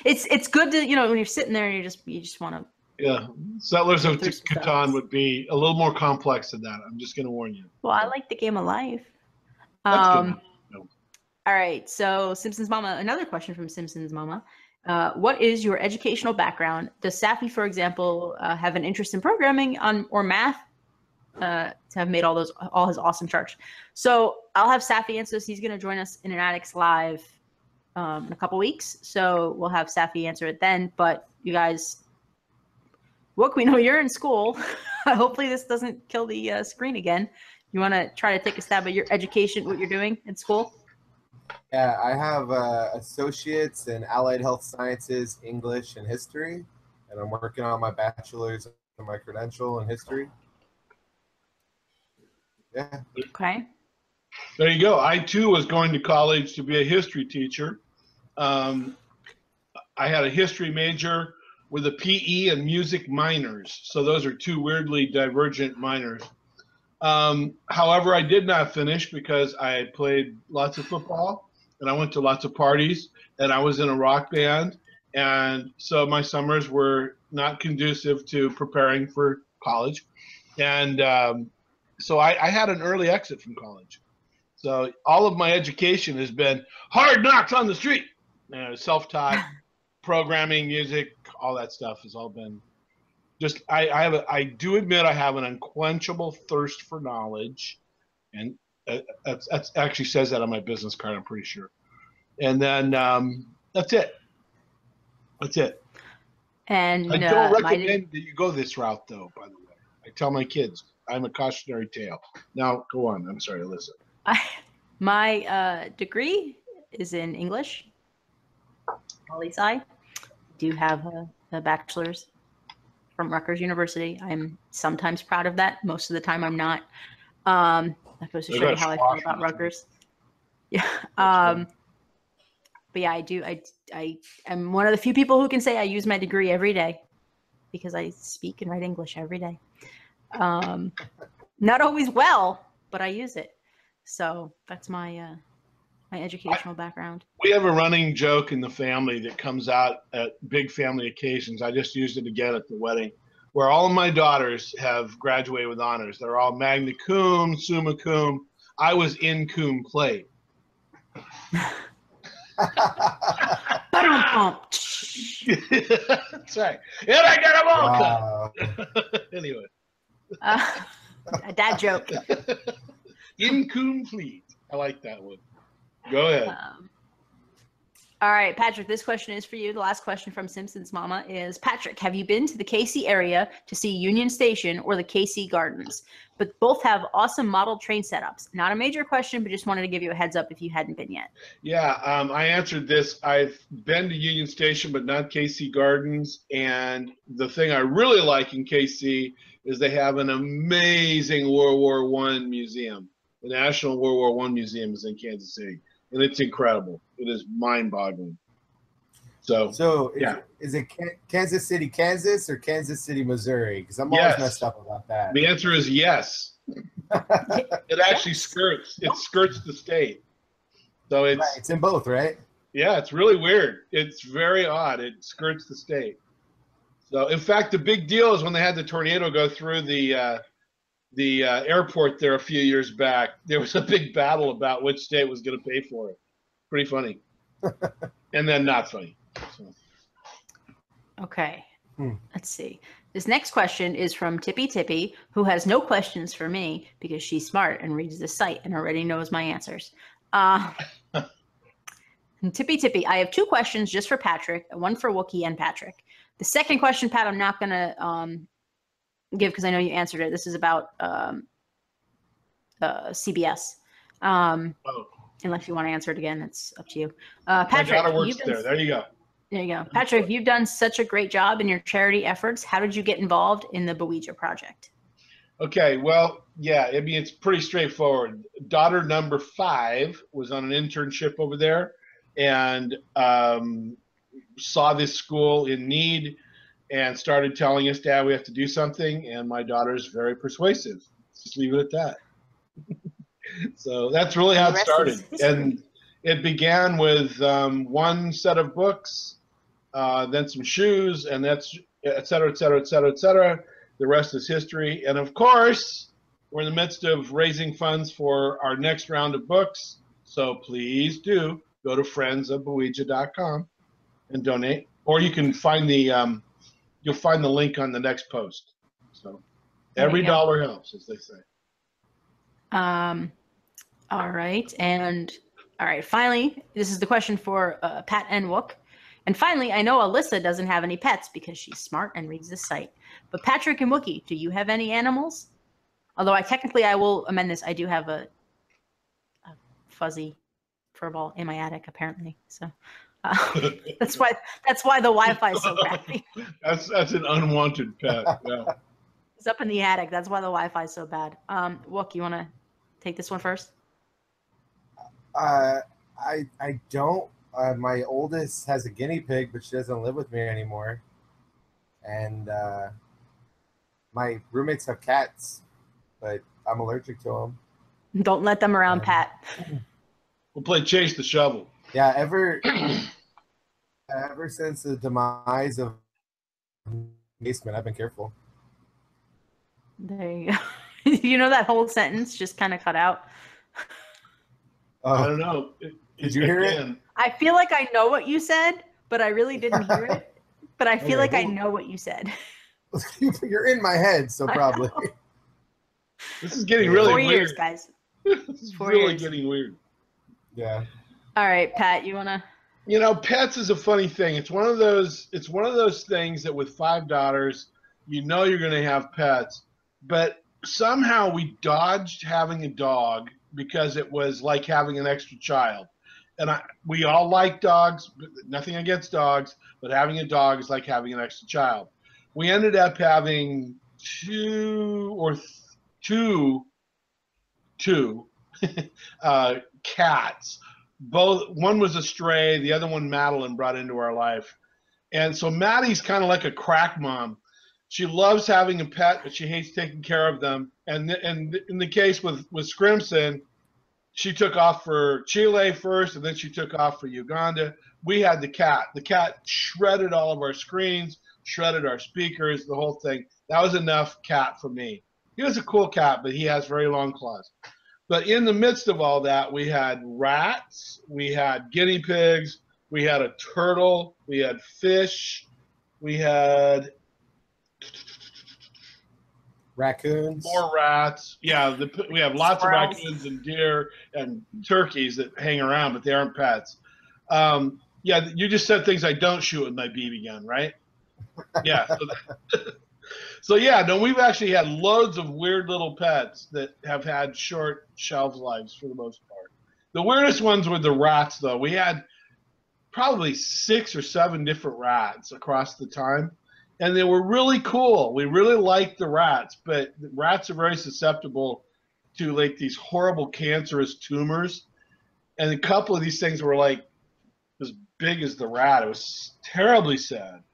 Speaker 3: It's good to, when you're sitting there and you just want to
Speaker 1: Yeah, Settlers of
Speaker 3: Through some
Speaker 1: Catan
Speaker 3: stuff.
Speaker 1: would be a little more complex than that. I'm just going to warn you.
Speaker 3: Well, I like the game of life.
Speaker 1: That's good enough. No.
Speaker 3: All right, so Simpsons Mama, another question from Simpsons Mama. What is your educational background? Does Safi, for example, have an interest in programming or math to have made all his awesome charts? So I'll have Safi answer this. He's going to join us in an Addicts Live in a couple weeks. So we'll have Safi answer it then. But you guys, look, we know you're in school. Hopefully this doesn't kill the screen again. You want to try to take a stab at your education, what you're doing in school?
Speaker 4: Yeah, I have associates in allied health sciences, English, and history, and I'm working on my bachelor's and my credential in history. Yeah.
Speaker 3: Okay.
Speaker 1: There you go. I too was going to college to be a history teacher. I had a history major with a PE and music minors. So those are two weirdly divergent minors. However, I did not finish because I played lots of football and I went to lots of parties and I was in a rock band. And so my summers were not conducive to preparing for college. And so I had an early exit from college. So all of my education has been hard knocks on the street, self-taught, programming, music, all that stuff has all been just, I do admit I have an unquenchable thirst for knowledge, and that's actually says that on my business card, I'm pretty sure. And then that's it. That's it.
Speaker 3: And
Speaker 1: I don't recommend that you go this route, though, by the way. I tell my kids, I'm a cautionary tale. Now, go on. I'm sorry, Alyssa.
Speaker 3: My degree is in English. Alissa, I do have a bachelor's from Rutgers University. I'm sometimes proud of that. Most of the time, I'm not. That goes to show you how I feel about Rutgers. Yeah. But yeah, I do. I am one of the few people who can say I use my degree every day because I speak and write English every day. Not always well, but I use it. So that's my my educational background.
Speaker 1: We have a running joke in the family that comes out at big family occasions. I just used it again at the wedding, where all of my daughters have graduated with honors. They're all magna cum, summa cum. I was in cum plate.
Speaker 3: That's
Speaker 1: right. And I got a ball
Speaker 4: Wow.
Speaker 1: cut. Anyway.
Speaker 3: A dad joke.
Speaker 1: Incomplete. I like that one. Go ahead.
Speaker 3: All right, Patrick, this question is for you. The last question from Simpsons Mama is, Patrick, have you been to the KC area to see Union Station or the KC Gardens? But both have awesome model train setups. Not a major question, but just wanted to give you a heads up if you hadn't been yet.
Speaker 1: Yeah, I answered this. I've been to Union Station, but not KC Gardens. And the thing I really like in KC is they have an amazing World War I museum. The National World War I Museum is in Kansas City, and it's incredible. It is mind-boggling. So yeah.
Speaker 4: Is it Kansas City, Kansas, or Kansas City, Missouri? Because I'm always messed up about that.
Speaker 1: The answer is yes. It actually skirts the state. So it's
Speaker 4: in both, right?
Speaker 1: Yeah, it's really weird. It's very odd. It skirts the state. So in fact, the big deal is when they had the tornado go through the airport there a few years back. There was a big battle about which state was going to pay for it. Pretty funny. And then not funny. So.
Speaker 3: Okay. Let's see. This next question is from Tippy Tippy, who has no questions for me because she's smart and reads the site and already knows my answers. Tippy Tippy, I have two questions just for Patrick, one for Wookiee and Patrick. The second question, Pat, I'm not going to give because I know you answered it. This is about CBS. Unless you want to answer it again, it's up to you. Patrick,
Speaker 1: my daughter works there. There you go.
Speaker 3: There you go. Patrick, you've done such a great job in your charity efforts. How did you get involved in the Blogiversary project?
Speaker 1: Okay, well, yeah, I mean, it's pretty straightforward. Daughter number 5 was on an internship over there and saw this school in need and started telling us, Dad, we have to do something. And my daughter's very persuasive. Let's just leave it at that. So that's really how it started. And it began with one set of books, then some shoes, and that's et cetera, et cetera, et cetera, et cetera. The rest is history. And of course, we're in the midst of raising funds for our next round of books. So please do go to friendsofbouija.com and donate. Or you can find the you'll find the link on the next post. So every dollar helps, as they say.
Speaker 3: All right. And all right, finally, this is the question for Pat and Wook. And finally, I know Alissa doesn't have any pets because she's smart and reads this site. But Patric and Wookiee, do you have any animals? Although I will amend this. I do have a fuzzy furball in my attic, apparently. So that's why the Wi-Fi is so crappy.
Speaker 1: That's an unwanted pet. Yeah.
Speaker 3: It's up in the attic. That's why the Wi-Fi is so bad. Wook, you want to take this one first?
Speaker 4: I don't. My oldest has a guinea pig, but she doesn't live with me anymore. And my roommates have cats, but I'm allergic to them.
Speaker 3: Don't let them around, Pat.
Speaker 1: We'll play Chase the Shovel.
Speaker 4: Yeah, ever since the demise of basement, I've been careful.
Speaker 3: There you go. You know that whole sentence just kind of cut out.
Speaker 1: I don't know.
Speaker 4: Did you hear it?
Speaker 3: I feel like I know what you said, but I really didn't hear it. But I feel like I know what you said.
Speaker 4: You're in my head, so probably.
Speaker 1: This is getting really
Speaker 3: 4
Speaker 1: weird.
Speaker 3: years, guys.
Speaker 1: This is
Speaker 3: 4
Speaker 1: really
Speaker 3: years.
Speaker 1: getting weird.
Speaker 4: Yeah.
Speaker 3: All right, Pat, you wanna?
Speaker 1: You know, pets is a funny thing. It's one of those things that with 5 daughters, you know you're going to have pets, but somehow we dodged having a dog because it was like having an extra child. And we all like dogs, nothing against dogs, but having a dog is like having an extra child. We ended up having two cats. One was a stray, the other one Madeline brought into our life. And so Maddie's kind of like a crack mom. She loves having a pet, but she hates taking care of them. And in the case with Scrimson, she took off for Chile first, and then she took off for Uganda. We had the cat. The cat shredded all of our screens, shredded our speakers, the whole thing. That was enough cat for me. He was a cool cat, but he has very long claws. But in the midst of all that, we had rats, we had guinea pigs, we had a turtle, we had fish, we had
Speaker 4: raccoons.
Speaker 1: More rats. Yeah, we have lots
Speaker 3: Squirrels.
Speaker 1: of raccoons and deer and turkeys that hang around, but they aren't pets. Yeah, you just said things I don't shoot with my BB gun, right? Yeah. So yeah, no, we've actually had loads of weird little pets that have had short shelf lives for the most part. The weirdest ones were the rats, though. We had probably 6 or 7 different rats across the time, and they were really cool. We really liked the rats, but the rats are very susceptible to like these horrible cancerous tumors, and a couple of these things were like as big as the rat. It was terribly sad,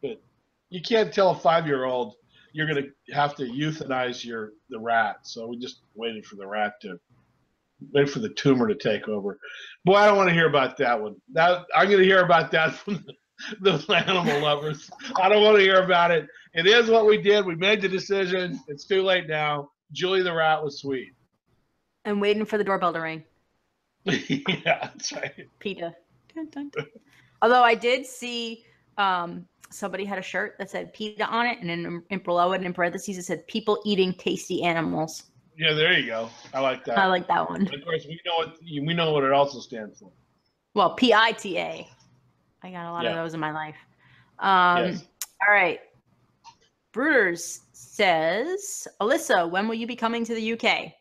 Speaker 1: but you can't tell a 5-year-old you're going to have to euthanize the rat. So we just waited for the tumor to take over. Boy, I don't want to hear about that one. I'm going to hear about that from the animal lovers. I don't want to hear about it. It is what we did. We made the decision. It's too late now. Julie the rat was sweet.
Speaker 3: I'm waiting for the doorbell to ring.
Speaker 1: Yeah, that's right.
Speaker 3: PETA. Dun, dun, dun. Although I did see somebody had a shirt that said PETA on it, and in below it in parentheses it said "People eating tasty animals."
Speaker 1: Yeah, there you go. I like that.
Speaker 3: I like that one.
Speaker 1: Of course, we know what it also stands for.
Speaker 3: Well, PITA. I got a lot of those in my life.
Speaker 1: Yes.
Speaker 3: All right. Brooders says, Alissa, when will you be coming to the UK?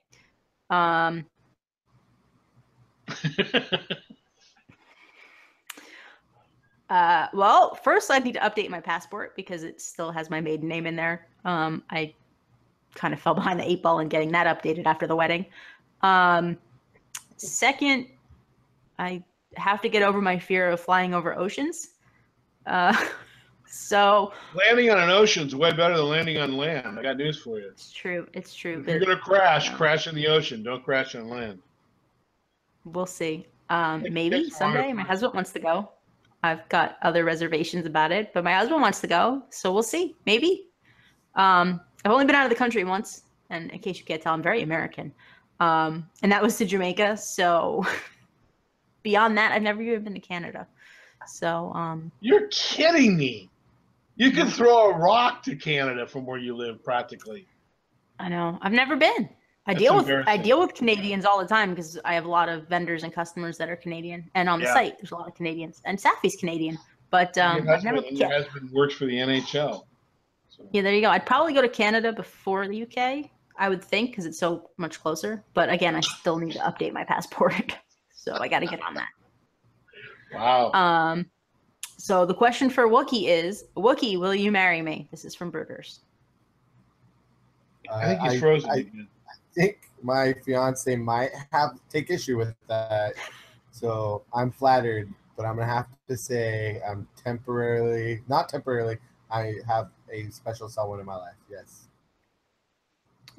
Speaker 3: Well, first I need to update my passport because it still has my maiden name in there. I kind of fell behind the 8 ball in getting that updated after the wedding. Second, I have to get over my fear of flying over oceans. So
Speaker 1: landing on an ocean is way better than landing on land. I got news for you.
Speaker 3: It's true. It's true.
Speaker 1: If you're gonna crash in the ocean. Don't crash on land.
Speaker 3: We'll see. Maybe someday. My husband wants to go. I've got other reservations about it, but my husband wants to go, so we'll see. Maybe. I've only been out of the country once, and in case you can't tell, I'm very American. And that was to Jamaica. So beyond that, I've never even been to Canada. So
Speaker 1: You're kidding me. You can throw a rock to Canada from where you live, practically.
Speaker 3: I know. I've never been. I
Speaker 1: That's
Speaker 3: deal with Canadians all the time because I have a lot of vendors and customers that are Canadian, and on the site there's a lot of Canadians, and Safi's Canadian. But
Speaker 1: your
Speaker 3: I've never.
Speaker 1: your husband works for the NHL. So.
Speaker 3: Yeah, there you go. I'd probably go to Canada before the UK. I would think because it's so much closer. But again, I still need to update my passport, so I got to get on that.
Speaker 1: Wow.
Speaker 3: So the question for Wookiee is, Wookiee, will you marry me? This is from Brooders.
Speaker 1: I think he's frozen.
Speaker 4: I think my fiance might take issue with that. So I'm flattered, but I'm going to have to say I'm not temporarily, I have a special someone in my life. Yes.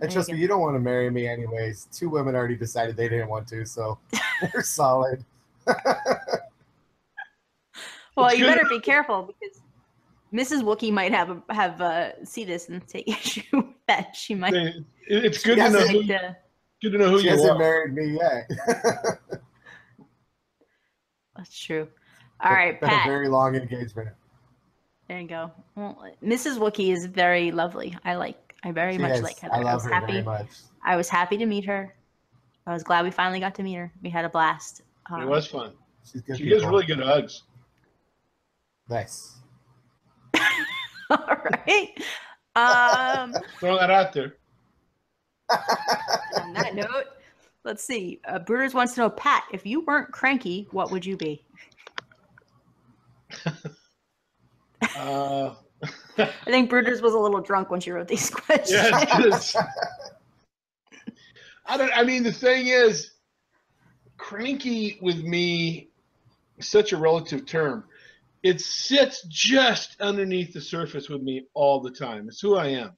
Speaker 4: And trust me, you don't want to marry me anyways. 2 women already decided they didn't want to, so we're solid.
Speaker 3: Well, you better be careful because Mrs. Wookiee might have see this and take issue with that. She might.
Speaker 1: It's good to know. Good to know who
Speaker 4: she
Speaker 1: you are.
Speaker 4: She hasn't married me yet.
Speaker 3: That's true. All right,
Speaker 4: been
Speaker 3: Pat.
Speaker 4: A very long engagement.
Speaker 3: There you go. Well, Mrs. Wookiee is very lovely. I very much like her.
Speaker 4: I love her very much.
Speaker 3: I was happy to meet her. I was glad we finally got to meet her. We had a blast.
Speaker 1: It was fun.
Speaker 4: She
Speaker 1: gives really good hugs.
Speaker 4: Nice.
Speaker 3: All right.
Speaker 1: Throw that out there.
Speaker 3: On that note, let's see. Brooders wants to know, Pat, if you weren't cranky, what would you be? I think Brooders was a little drunk when she wrote these questions.
Speaker 1: Yes. I mean, the thing is, cranky with me is such a relative term. It sits just underneath the surface with me all the time. It's who I am.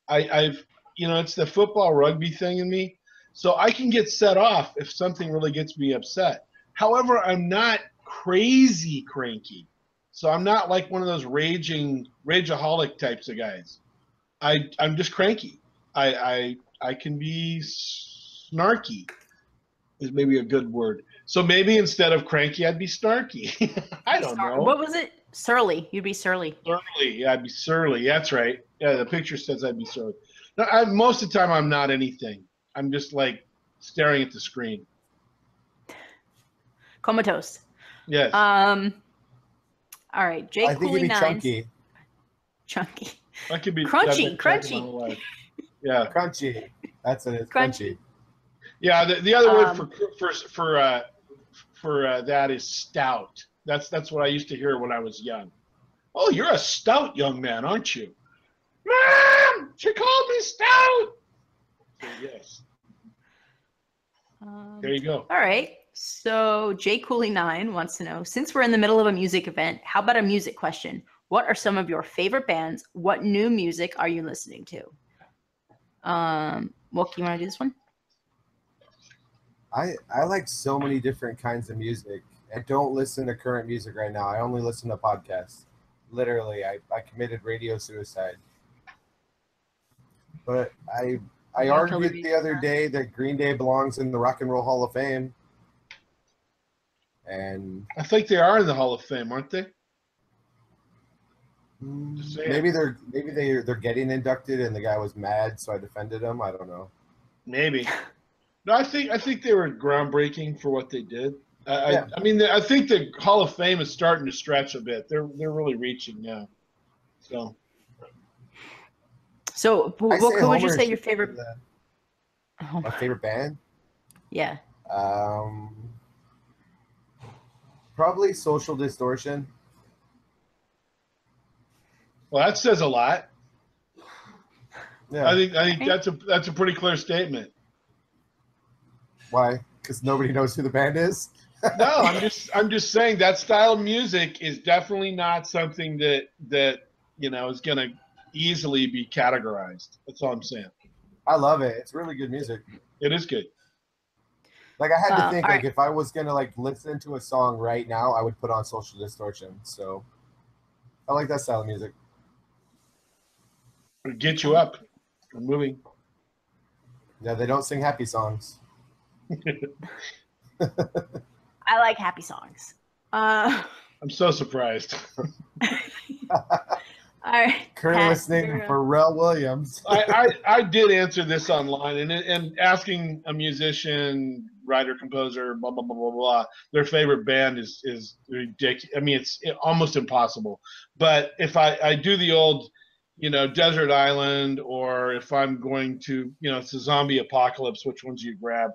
Speaker 1: I've it's the football rugby thing in me. So I can get set off if something really gets me upset. However, I'm not crazy cranky. So I'm not like one of those rageaholic types of guys. I'm just cranky. I can be snarky is maybe a good word. So maybe instead of cranky, I'd be snarky. I don't know.
Speaker 3: What was it? Surly. You'd be surly.
Speaker 1: Surly. Yeah, I'd be surly. That's right. Yeah, the picture says I'd be surly. No, most of the time, I'm not anything. I'm just like staring at the screen.
Speaker 3: Comatose.
Speaker 1: Yes.
Speaker 3: All right. Jake
Speaker 4: I think it'd be chunky.
Speaker 3: Chunky.
Speaker 1: That could be
Speaker 3: crunchy.
Speaker 1: Yeah.
Speaker 4: Crunchy. That's what it is. Crunchy.
Speaker 1: Yeah. The other word for that is stout. That's what I used to hear when I was young. Oh, you're a stout young man, aren't you? Mom, she called me stout. So, yes. There you go.
Speaker 3: All right. So JCooley9 wants to know, since we're in the middle of a music event, how about a music question? What are some of your favorite bands? What new music are you listening to? Wookie, you want to do this one?
Speaker 4: I like so many different kinds of music. I don't listen to current music right now. I only listen to podcasts. Literally, I committed radio suicide. But I argued the other day that Green Day belongs in the Rock and Roll Hall of Fame. And
Speaker 1: I think they are in the Hall of Fame, aren't they?
Speaker 4: Maybe they're getting inducted, and the guy was mad, so I defended him. I don't know.
Speaker 1: Maybe. No, I think they were groundbreaking for what they did. I mean, I think the Hall of Fame is starting to stretch a bit. They're really reaching now.
Speaker 3: So who would you say your favorite?
Speaker 4: My favorite band?
Speaker 3: Yeah.
Speaker 4: Probably Social Distortion.
Speaker 1: Well, that says a lot.
Speaker 4: Yeah.
Speaker 1: I think that's a pretty clear statement.
Speaker 4: Why? Because nobody knows who the band is?
Speaker 1: No, I'm just saying that style of music is definitely not something that is going to easily be categorized. That's all I'm saying.
Speaker 4: I love it. It's really good music.
Speaker 1: It is good.
Speaker 4: Like I had to think,
Speaker 3: all
Speaker 4: like
Speaker 3: right.
Speaker 4: if I was gonna like listen to a song right now, I would put on Social Distortion. So I like that style of music.
Speaker 1: Get you up. I'm moving.
Speaker 4: Yeah, they don't sing happy songs.
Speaker 3: I like happy songs.
Speaker 1: I'm so surprised.
Speaker 3: All right.
Speaker 4: Currently
Speaker 3: Pat,
Speaker 4: listening
Speaker 3: you're,
Speaker 4: to Pharrell Williams.
Speaker 1: I did answer this online and asking a musician, writer, composer, blah blah blah blah blah. Their favorite band is ridiculous. I mean, it's almost impossible. But if I do the old, Desert Island, or if I'm going to, it's a zombie apocalypse, which ones do you grab?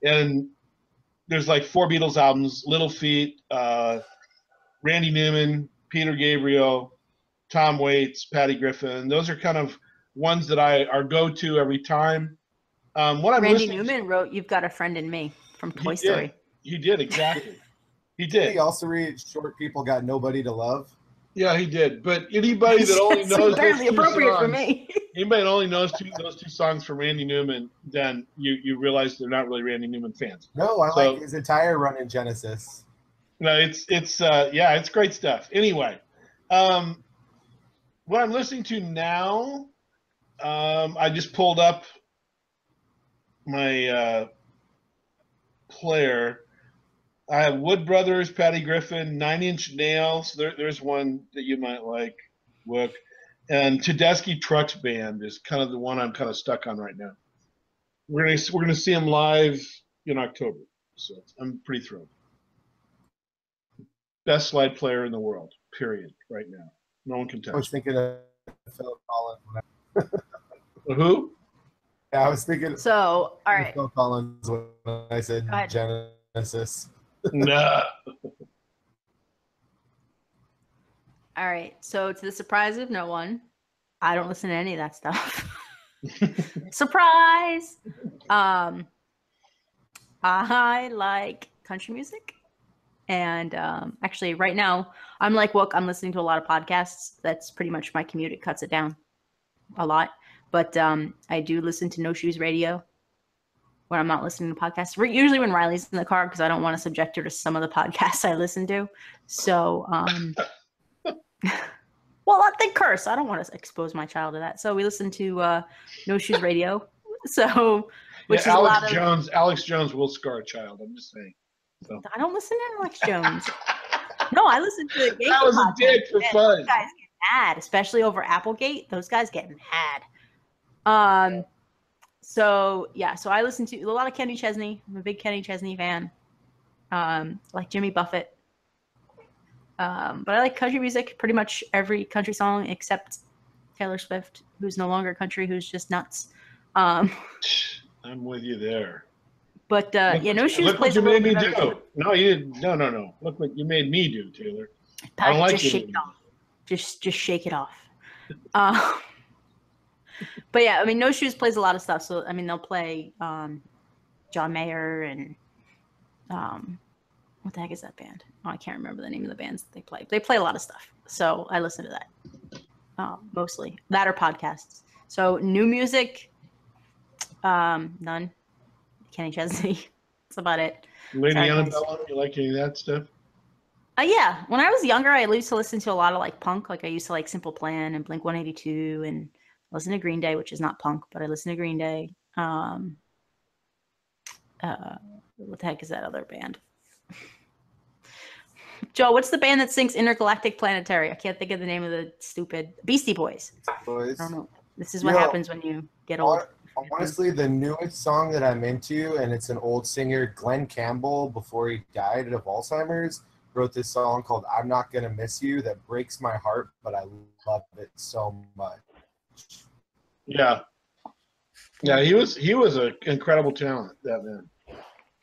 Speaker 1: And there's like 4 Beatles albums: Little Feat, Randy Newman, Peter Gabriel, Tom Waits, Patty Griffin. Those are kind of ones that I go to every time. What I'm
Speaker 3: Randy
Speaker 1: listening
Speaker 3: Newman wrote "You've Got a Friend in Me" from
Speaker 1: to,
Speaker 3: Toy Story.
Speaker 1: He did exactly. He
Speaker 4: Did
Speaker 1: did.
Speaker 4: he also read Short People Got Nobody to Love?
Speaker 1: Yeah, he did. But anybody that only
Speaker 3: It's
Speaker 1: knows those
Speaker 3: apparently
Speaker 1: 2
Speaker 3: appropriate for
Speaker 1: songs,
Speaker 3: me.
Speaker 1: anybody that only knows those two songs from Randy Newman, then you realize they're not really Randy Newman fans.
Speaker 4: No, I
Speaker 1: So-
Speaker 4: like his entire run in Genesis.
Speaker 1: No, it's great stuff. Anyway, what I'm listening to now, I just pulled up my player. I have Wood Brothers, Patty Griffin, 9 Inch Nails. There's one that you might like, Wook. And Tedeschi Trucks Band is kind of the one I'm kind of stuck on right now. We're gonna see him live in October, so I'm pretty thrilled. Best slide player in the world, period. Right now, no one can
Speaker 4: I was
Speaker 1: touch.
Speaker 4: thinking of Phil Collins.
Speaker 1: Who?
Speaker 4: Yeah, I was thinking
Speaker 3: So, all
Speaker 4: of
Speaker 3: right.
Speaker 4: Phil Collins when I said
Speaker 3: Go ahead.
Speaker 4: Genesis.
Speaker 1: Nah.
Speaker 3: All right. So, to the surprise of no one, I don't listen to any of that stuff. Surprise! I like country music. And actually, right now, I'm like, look, I'm listening to a lot of podcasts. That's pretty much my commute. It cuts it down a lot. But I do listen to No Shoes Radio when I'm not listening to podcasts. Usually when Riley's in the car, because I don't want to subject her to some of the podcasts I listen to. So, well, they curse. I don't want to expose my child to that. So we listen to No Shoes Radio. So, which is a lot of
Speaker 1: Alex Jones will scar a child. I'm just saying. So.
Speaker 3: I don't listen to Alex Jones. No, I listen to the Yankee
Speaker 1: That was a dig for fun.
Speaker 3: Those guys get mad, especially over Applegate. Those guys get mad. So I listen to a lot of Kenny Chesney. I'm a big Kenny Chesney fan. Like Jimmy Buffett. But I like country music, pretty much every country song except Taylor Swift, who's no longer country, who's just nuts.
Speaker 1: I'm with you there.
Speaker 3: But No Shoes
Speaker 1: look what
Speaker 3: plays
Speaker 1: you
Speaker 3: a little
Speaker 1: made me
Speaker 3: bit of
Speaker 1: do.
Speaker 3: everything.
Speaker 1: No, you didn't. No. Look what you made me do, Taylor.
Speaker 3: Pat,
Speaker 1: I don't like
Speaker 3: just
Speaker 1: you.
Speaker 3: shake it off. Just shake it off. But yeah, I mean, No Shoes plays a lot of stuff. So I mean, they'll play John Mayer and what the heck is that band? Oh, I can't remember the name of the bands that they play. They play a lot of stuff. So I listen to that mostly. That or podcasts. So new music, none. Kenny Chesney. That's about it.
Speaker 1: Lady
Speaker 3: Sorry, guys.
Speaker 1: Annabelle, you like any of that stuff?
Speaker 3: Yeah. When I was younger, I used to listen to a lot of like punk. Like I used to like Simple Plan and Blink 182 and listen to Green Day, which is not punk, but I listen to Green Day. What the heck is that other band? Joe, what's the band that sings Intergalactic Planetary? I can't think of the name of the stupid Beastie Boys.
Speaker 4: Boys.
Speaker 3: I don't know. This is what happens when you get old.
Speaker 4: Honestly, the newest song that I'm into, and it's an old singer, Glenn Campbell, before he died of Alzheimer's, wrote this song called I'm Not Gonna Miss You that breaks my heart, but I love it so much.
Speaker 1: Yeah. Yeah, he was an incredible talent, that man.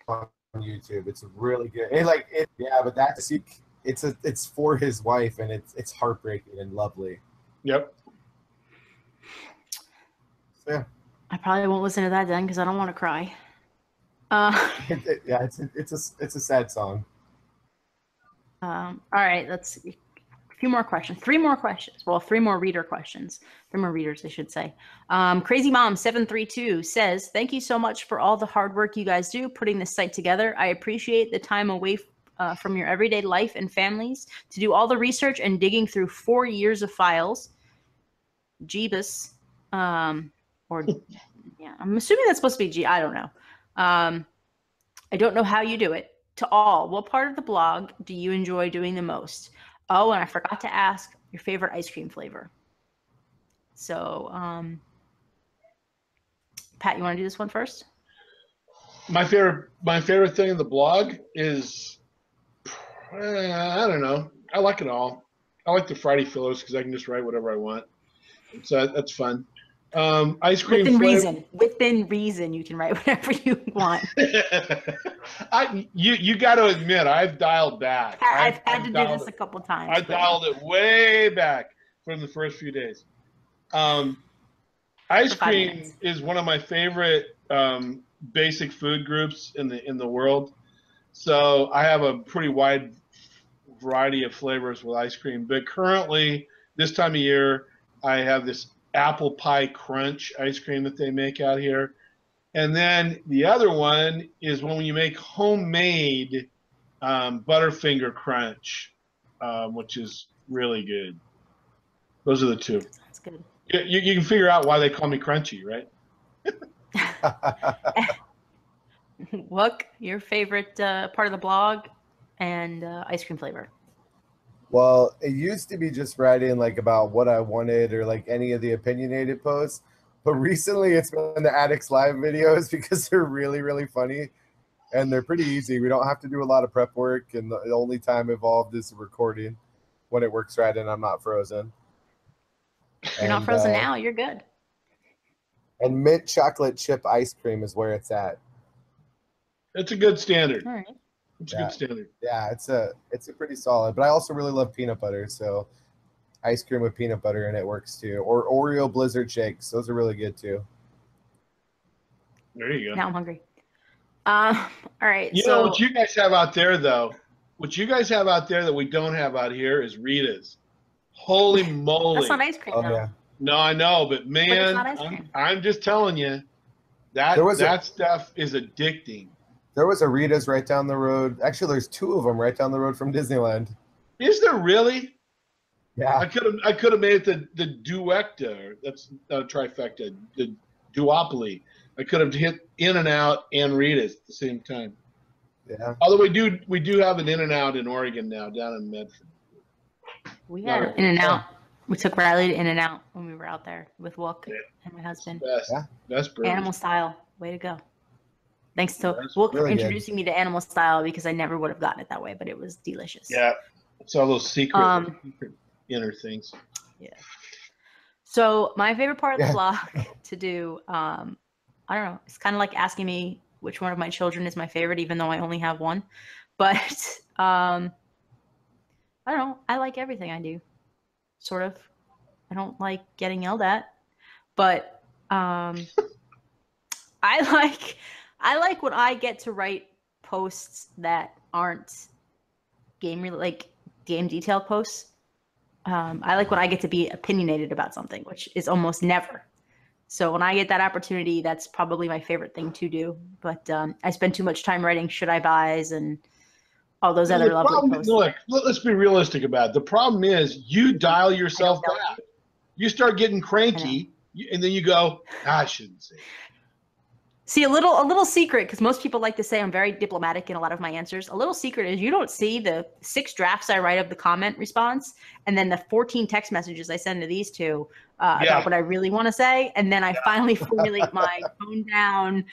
Speaker 4: On YouTube. It's really good. But that's it's for his wife, and it's heartbreaking and lovely.
Speaker 1: Yep.
Speaker 4: So, yeah.
Speaker 3: I probably won't listen to that then because I don't want to cry.
Speaker 4: It's a sad song.
Speaker 3: All right, let's see. few more questions. 3 more questions. Well, 3 more reader questions. 3 more readers, I should say. Crazy Mom 732 says, "Thank you so much for all the hard work you guys do putting this site together. I appreciate the time away from your everyday life and families to do all the research and digging through 4 years of files." Jeebus, or yeah, I'm assuming that's supposed to be G. I don't know. I don't know how you do it. To all, what part of the blog do you enjoy doing the most? Oh, and I forgot to ask your favorite ice cream flavor. So, Pat, you want to do this one first?
Speaker 1: My favorite thing in the blog is, I don't know. I like it all. I like the Friday fillers because I can just write whatever I want. So that's fun. Ice cream
Speaker 3: Within reason, you can write whatever you want.
Speaker 1: You got to admit, I've dialed back.
Speaker 3: I've had to do this a couple times.
Speaker 1: I dialed it way back from the first few days. Ice cream is one of my favorite basic food groups in the world. So I have a pretty wide variety of flavors with ice cream. But currently, this time of year, I have this apple pie crunch ice cream that they make out here. And then the other one is when you make homemade Butterfinger crunch, which is really good. Those are the 2.
Speaker 3: That's good.
Speaker 1: You can figure out why they call me Crunchy, right?
Speaker 3: Look, your favorite part of the blog and ice cream flavor.
Speaker 4: Well, it used to be just writing like about what I wanted or like any of the opinionated posts. But recently it's been the Addicts live videos because they're really, really funny and they're pretty easy. We don't have to do a lot of prep work, and the only time involved is recording when it works right and I'm not frozen.
Speaker 3: You're not frozen now, you're good.
Speaker 4: And mint chocolate chip ice cream is where it's at.
Speaker 1: It's a good standard.
Speaker 3: All right.
Speaker 1: It's a good standard.
Speaker 4: Yeah, it's a pretty solid. But I also really love peanut butter, so ice cream with peanut butter in it works too. Or Oreo Blizzard shakes; those are really good too.
Speaker 1: There you go.
Speaker 3: Now I'm hungry. All right.
Speaker 1: You know what you guys have out there, though? What you guys have out there that we don't have out here is Rita's. Holy moly!
Speaker 3: That's not ice cream, though.
Speaker 4: Yeah.
Speaker 1: No, I know, but man, I'm just telling you that stuff is addicting.
Speaker 4: There was a Rita's right down the road. Actually, there's 2 of them right down the road from Disneyland.
Speaker 1: Is there really?
Speaker 4: Yeah.
Speaker 1: I could have made it the duecta. That's a trifecta. The duopoly. I could have hit In-N-Out and Rita's at the same time.
Speaker 4: Yeah.
Speaker 1: Although we do have an In-N-Out in Oregon now, down in Medford.
Speaker 3: We had In-N-Out. We took Riley to In-N-Out when we were out there with Wook and my husband.
Speaker 1: Best burgers.
Speaker 3: Animal Style. Way to go. Thanks to Wook for introducing me to Animal Style because I never would have gotten it that way, but it was delicious.
Speaker 1: Yeah. It's all those secret inner things.
Speaker 3: Yeah. So my favorite part of the blog to do, I don't know, it's kind of like asking me which one of my children is my favorite, even though I only have one. But I don't know. I like everything I do, sort of. I don't like getting yelled at, but I like when I get to write posts that aren't game detail posts. I like when I get to be opinionated about something, which is almost never. So when I get that opportunity, that's probably my favorite thing to do. But I spend too much time writing should I buys and all those other lovely posts.
Speaker 1: Look, let's be realistic about it. The problem is you dial yourself back. You start getting cranky, and then you go, I shouldn't say.
Speaker 3: See, a little secret, because most people like to say I'm very diplomatic in a lot of my answers. A little secret is you don't see the 6 drafts I write of the comment response and then the 14 text messages I send to these 2 about what I really want to say. And then I finally formulate my toned down,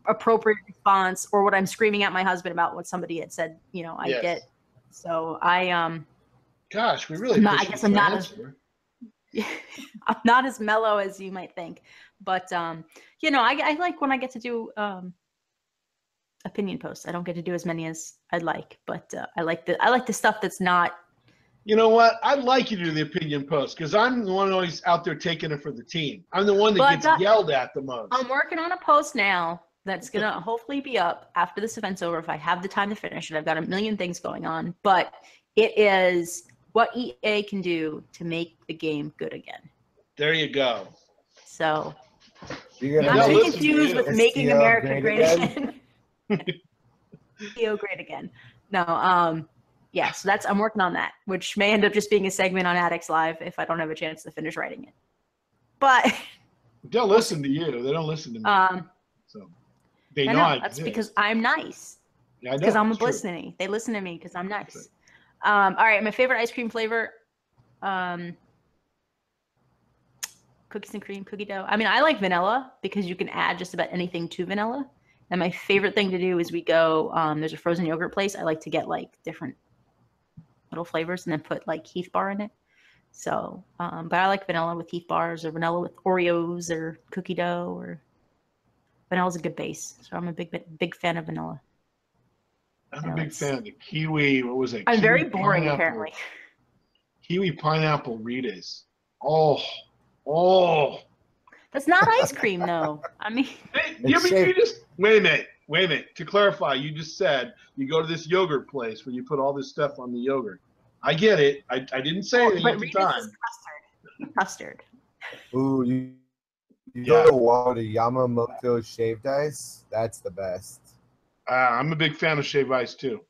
Speaker 3: appropriate response, or what I'm screaming at my husband about what somebody had said, I get. So
Speaker 1: gosh, we really,
Speaker 3: I guess I'm not as mellow as you might think. But, I like when I get to do opinion posts. I don't get to do as many as I'd like, but I like the stuff that's not.
Speaker 1: You know what? I'd like you to do the opinion post because I'm the one always out there taking it for the team. I'm the one that gets yelled at the most.
Speaker 3: I'm working on a post now that's going to hopefully be up after this event's over if I have the time to finish it. I've got a million things going on, but it is what EA can do to make the game good again.
Speaker 1: There you go.
Speaker 3: So
Speaker 4: You're
Speaker 3: not
Speaker 4: gonna
Speaker 3: to
Speaker 1: Yeah,
Speaker 3: be
Speaker 1: listen to
Speaker 3: confused
Speaker 1: you.
Speaker 3: with making
Speaker 4: STO
Speaker 3: America
Speaker 4: great
Speaker 3: great
Speaker 4: again.
Speaker 3: again. STO great again. No, yeah, so I'm working on that, which may end up just being a segment on Addicts Live if I don't have a chance to finish writing it. But
Speaker 1: They'll listen to you. They don't listen to me. So they
Speaker 3: I
Speaker 1: know
Speaker 3: know
Speaker 1: I
Speaker 3: that's
Speaker 1: exist.
Speaker 3: because I'm nice.
Speaker 1: Yeah, I know,
Speaker 3: Because I'm
Speaker 1: it's true.
Speaker 3: listening. They listen to me because I'm nice. All right, my favorite ice cream flavor, cookies and cream, cookie dough. I mean, I like vanilla because you can add just about anything to vanilla. And my favorite thing to do is we go, there's a frozen yogurt place. I like to get like different little flavors and then put like Heath bar in it. So, but I like vanilla with Heath bars or vanilla with Oreos or cookie dough, or vanilla's a good base. So I'm a big fan of vanilla.
Speaker 1: I'm a big fan of the kiwi. What was it?
Speaker 3: I'm
Speaker 1: Kiwi
Speaker 3: very boring,
Speaker 1: pineapple.
Speaker 3: apparently.
Speaker 1: Kiwi pineapple Ritas. Oh.
Speaker 3: That's not ice cream, though. I mean,
Speaker 1: Hey, you just wait a minute. To clarify, you just said you go to this yogurt place where you put all this stuff on the yogurt. I get it. I didn't say anything
Speaker 3: but
Speaker 1: at the
Speaker 3: Rita's
Speaker 1: time.
Speaker 3: is custard.
Speaker 4: Ooh, you
Speaker 1: Yeah.
Speaker 4: go to Walmart, Yamamoto shaved ice. That's the best.
Speaker 1: I'm a big fan of shaved ice too.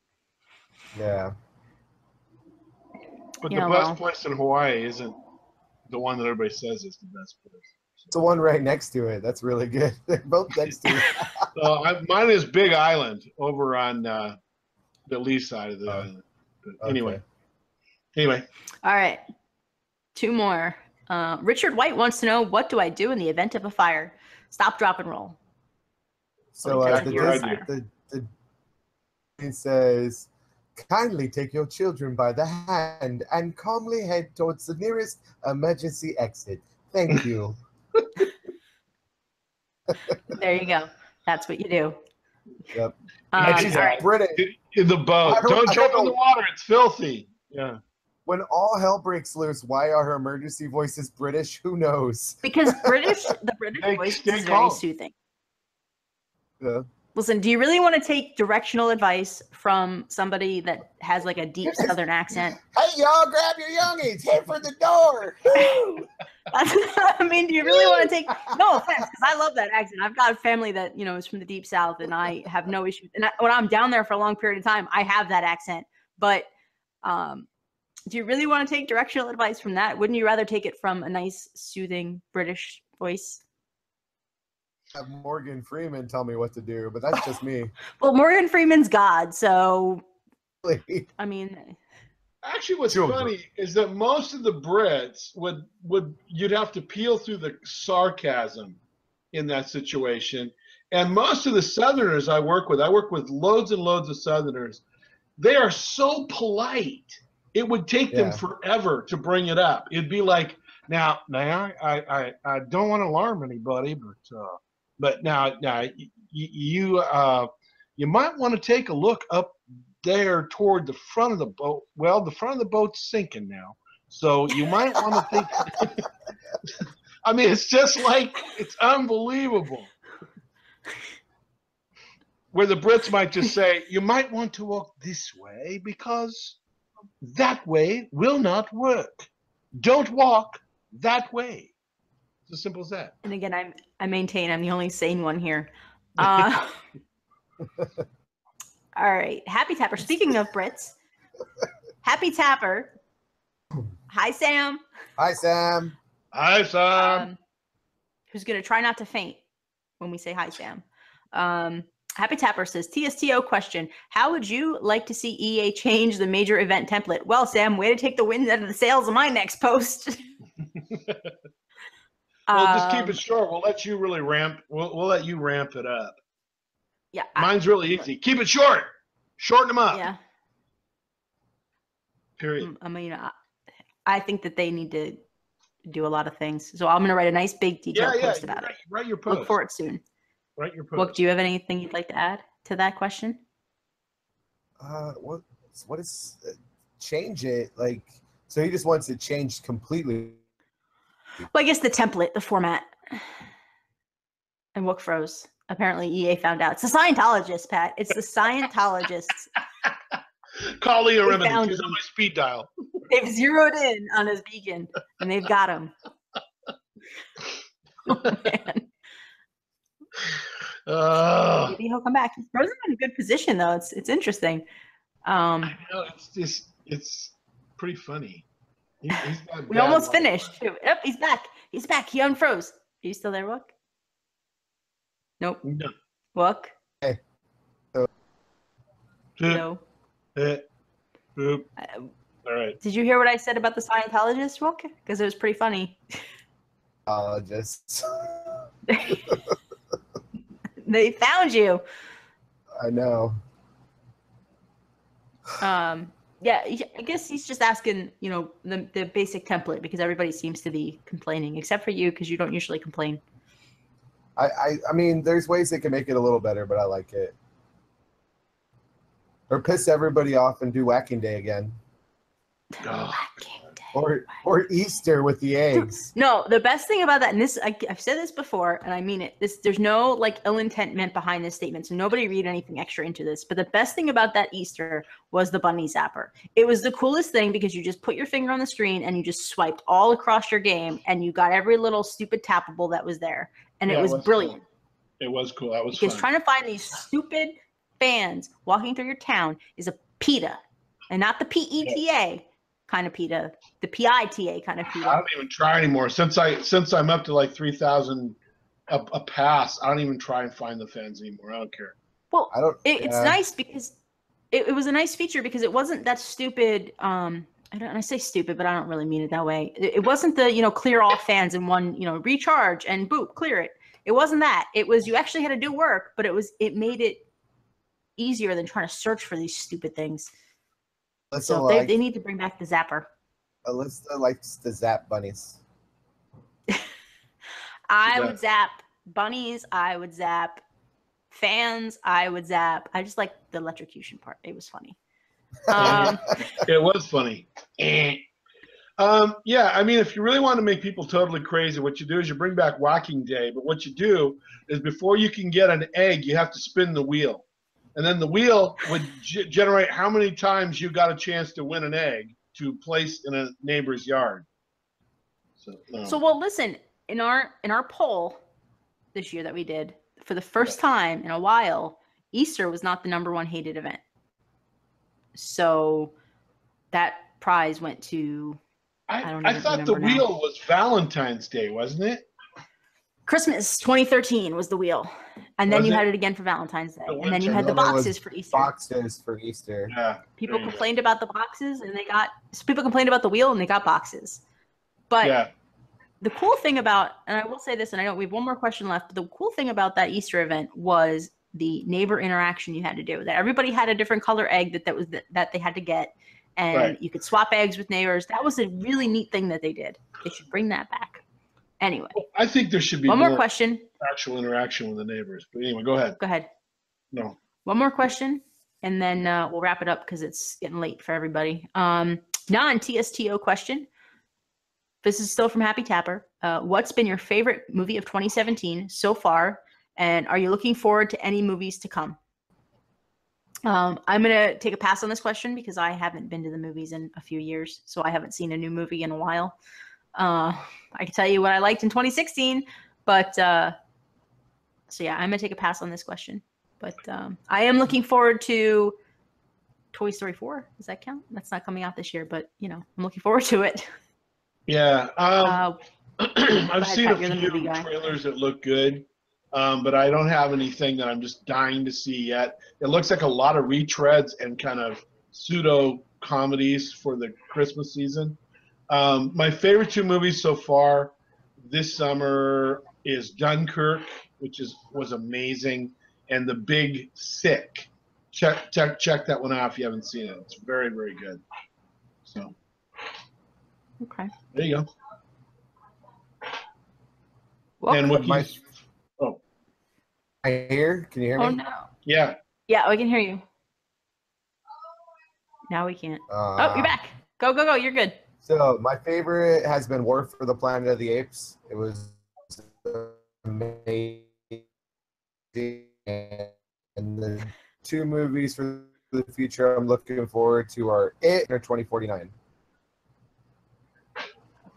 Speaker 4: Yeah.
Speaker 1: But
Speaker 3: Yeah,
Speaker 1: the best
Speaker 3: well.
Speaker 1: place in Hawaii isn't the one that everybody says is the best place.
Speaker 4: It's the one right next to it. That's really good. They're both next to it.
Speaker 1: Mine is Big Island over on the lee side of the island. But anyway.
Speaker 3: All right. Two more. Richard White wants to know, what do I do in the event of a fire? Stop, drop, and roll.
Speaker 4: So the it says, kindly take your children by the hand and calmly head towards the nearest emergency exit. Thank you.
Speaker 3: There you go. That's what you do.
Speaker 4: Yep.
Speaker 3: All right.
Speaker 4: British.
Speaker 1: In the boat. Don't jump in the water. It's filthy. Yeah.
Speaker 4: When all hell breaks loose, why are her emergency voices British? Who knows?
Speaker 3: Because the British voice is very soothing.
Speaker 4: Yeah.
Speaker 3: Listen, do you really want to take directional advice from somebody that has like a deep Southern accent?
Speaker 4: Hey, y'all, grab your youngies. Head for the door.
Speaker 3: I mean, do you really want to take, no offense, because I love that accent. I've got a family that, is from the deep South, and I have no issue. And when I'm down there for a long period of time, I have that accent. But do you really want to take directional advice from that? Wouldn't you rather take it from a nice, soothing British voice?
Speaker 4: Have Morgan Freeman tell me what to do, but that's just me.
Speaker 3: Well, Morgan Freeman's God, so I mean,
Speaker 1: actually, what's funny is that most of the Brits you'd have to peel through the sarcasm in that situation, and most of the Southerners I work with loads and loads of Southerners. They are so polite. It would take them forever to bring it up. It'd be like, now I don't want to alarm anybody, but now you might want to take a look up there toward the front of the boat. Well, the front of the boat's sinking now, so you might want to think. I mean, it's just like, it's unbelievable. Where the Brits might just say, you might want to walk this way because that way will not work. Don't walk that way. It's as simple as that.
Speaker 3: And again, I maintain I'm the only sane one here. All right. Happy Tapper. Speaking of Brits, Happy Tapper. Hi, Sam.
Speaker 4: Hi, Sam.
Speaker 1: Hi, Sam.
Speaker 3: Who's going to try not to faint when we say hi, Sam. Happy Tapper says, TSTO question. How would you like to see EA change the major event template? Well, Sam, way to take the wind out of the sails of my next post.
Speaker 1: Well, just keep it short. We'll let you really we'll let you ramp it up.
Speaker 3: Yeah.
Speaker 1: Mine's really easy. Keep it short. Shorten them up.
Speaker 3: Yeah.
Speaker 1: Period.
Speaker 3: I mean, I think that they need to do a lot of things. So I'm going to write a nice big detailed post about it.
Speaker 1: Write your post.
Speaker 3: Look for it soon.
Speaker 1: Write your post.
Speaker 3: Look, do you have anything you'd like to add to that question?
Speaker 4: What is change it? Like, so he just wants it changed completely.
Speaker 3: Well, I guess the template, the format. And Wook froze. Apparently EA found out. It's the Scientologists, Pat. It's the Scientologists.
Speaker 1: Call Leah Remedy. She's on my speed dial.
Speaker 3: They've zeroed in on his beacon, and they've got him. Oh, man. Maybe he'll come back. He's frozen in a good position, though. It's interesting.
Speaker 1: I know, it's pretty funny. He's got
Speaker 3: We
Speaker 1: bad
Speaker 3: almost
Speaker 1: luck.
Speaker 3: finished, too. Yep, he's back. He's back. He unfroze. Are you still there, Wook? Nope.
Speaker 1: No.
Speaker 3: Wook?
Speaker 4: Hey.
Speaker 3: No.
Speaker 1: Boop. All right.
Speaker 3: Did you hear what I said about the Scientologist, Wook? Because it was pretty funny.
Speaker 4: Just
Speaker 3: They found you.
Speaker 4: I know.
Speaker 3: Yeah, I guess he's just asking, the basic template because everybody seems to be complaining, except for you because you don't usually complain.
Speaker 4: I mean, there's ways they can make it a little better, but I like it. Or piss everybody off and do Whacking Day again.
Speaker 1: Oh.
Speaker 4: Or Easter with the eggs.
Speaker 3: No, the best thing about that, and this I've said this before, and I mean it. There's no like ill intent meant behind this statement, so nobody read anything extra into this. But the best thing about that Easter was the bunny zapper. It was the coolest thing because you just put your finger on the screen and you just swiped all across your game, and you got every little stupid tappable that was there, and
Speaker 1: Yeah,
Speaker 3: it was brilliant.
Speaker 1: Cool. It was cool. That was
Speaker 3: because
Speaker 1: fun.
Speaker 3: trying to find these stupid fans walking through your town is a PETA, and not the PETA kind of PETA, the PITA kind of PETA.
Speaker 1: I don't even try anymore. Since I'm up to like 3,000 a pass, I don't even try and find the fans anymore. I don't care.
Speaker 3: Well, it's nice because it was a nice feature because it wasn't that stupid. I say stupid, but I don't really mean it that way. It wasn't the clear all fans in one recharge and boop clear it. It wasn't that. It was you actually had to do work, but it made it easier than trying to search for these stupid things. So they need to bring back the zapper.
Speaker 4: Alyssa likes the zap bunnies.
Speaker 3: I would zap bunnies. I would zap fans. I would zap. I just like the electrocution part. It was funny.
Speaker 1: It was funny. Yeah, I mean, if you really want to make people totally crazy, what you do is you bring back Whacking Day. But what you do is before you can get an egg, you have to spin the wheel. And then the wheel would generate how many times you got a chance to win an egg to place in a neighbor's yard. So
Speaker 3: well, listen, in our poll this year that we did, for the first time in a while, Easter was not the #1 hated event. So that prize went to
Speaker 1: I thought the wheel was Valentine's Day, wasn't it?
Speaker 3: Christmas 2013 was the wheel. And then you had it again for Valentine's Day. And then you had the boxes for Easter.
Speaker 4: Boxes for Easter.
Speaker 1: Yeah.
Speaker 3: People complained about the boxes and people complained about the wheel and they got boxes. But the cool thing about, and I will say this, and I know we have one more question left, but the cool thing about that Easter event was the neighbor interaction you had to do. That everybody had a different color egg that they had to get. And you could swap eggs with neighbors. That was a really neat thing that they did. They should bring that back. Anyway.
Speaker 1: I think there should be
Speaker 3: one more question.
Speaker 1: Actual interaction with the neighbors. But anyway, go ahead.
Speaker 3: Go ahead.
Speaker 1: No.
Speaker 3: One more question, and then we'll wrap it up because it's getting late for everybody. Non-TSTO question. This is still from Happy Tapper. What's been your favorite movie of 2017 so far, and are you looking forward to any movies to come? I'm going to take a pass on this question because I haven't been to the movies in a few years, so I haven't seen a new movie in a while. I can tell you what I liked in 2016, but so yeah, I'm going to take a pass on this question. But I am looking forward to Toy Story 4. Does that count? That's not coming out this year, but I'm looking forward to it.
Speaker 1: Yeah. I've seen a few trailers that look good. But I don't have anything that I'm just dying to see yet. It looks like a lot of retreads and kind of pseudo comedies for the Christmas season. My favorite 2 movies so far this summer is Dunkirk, which was amazing, and The Big Sick. Check that one out if you haven't seen it. It's very, very good. So,
Speaker 3: okay,
Speaker 1: there you go.
Speaker 3: Well,
Speaker 1: and what
Speaker 4: here? Can you hear me?
Speaker 3: Oh no.
Speaker 1: Yeah.
Speaker 3: Yeah, we can hear you. Now we can't. Oh, you're back. Go. You're good.
Speaker 4: So my favorite has been War for the Planet of the Apes. It was amazing. And the 2 movies for the future I'm looking forward to are It or 2049.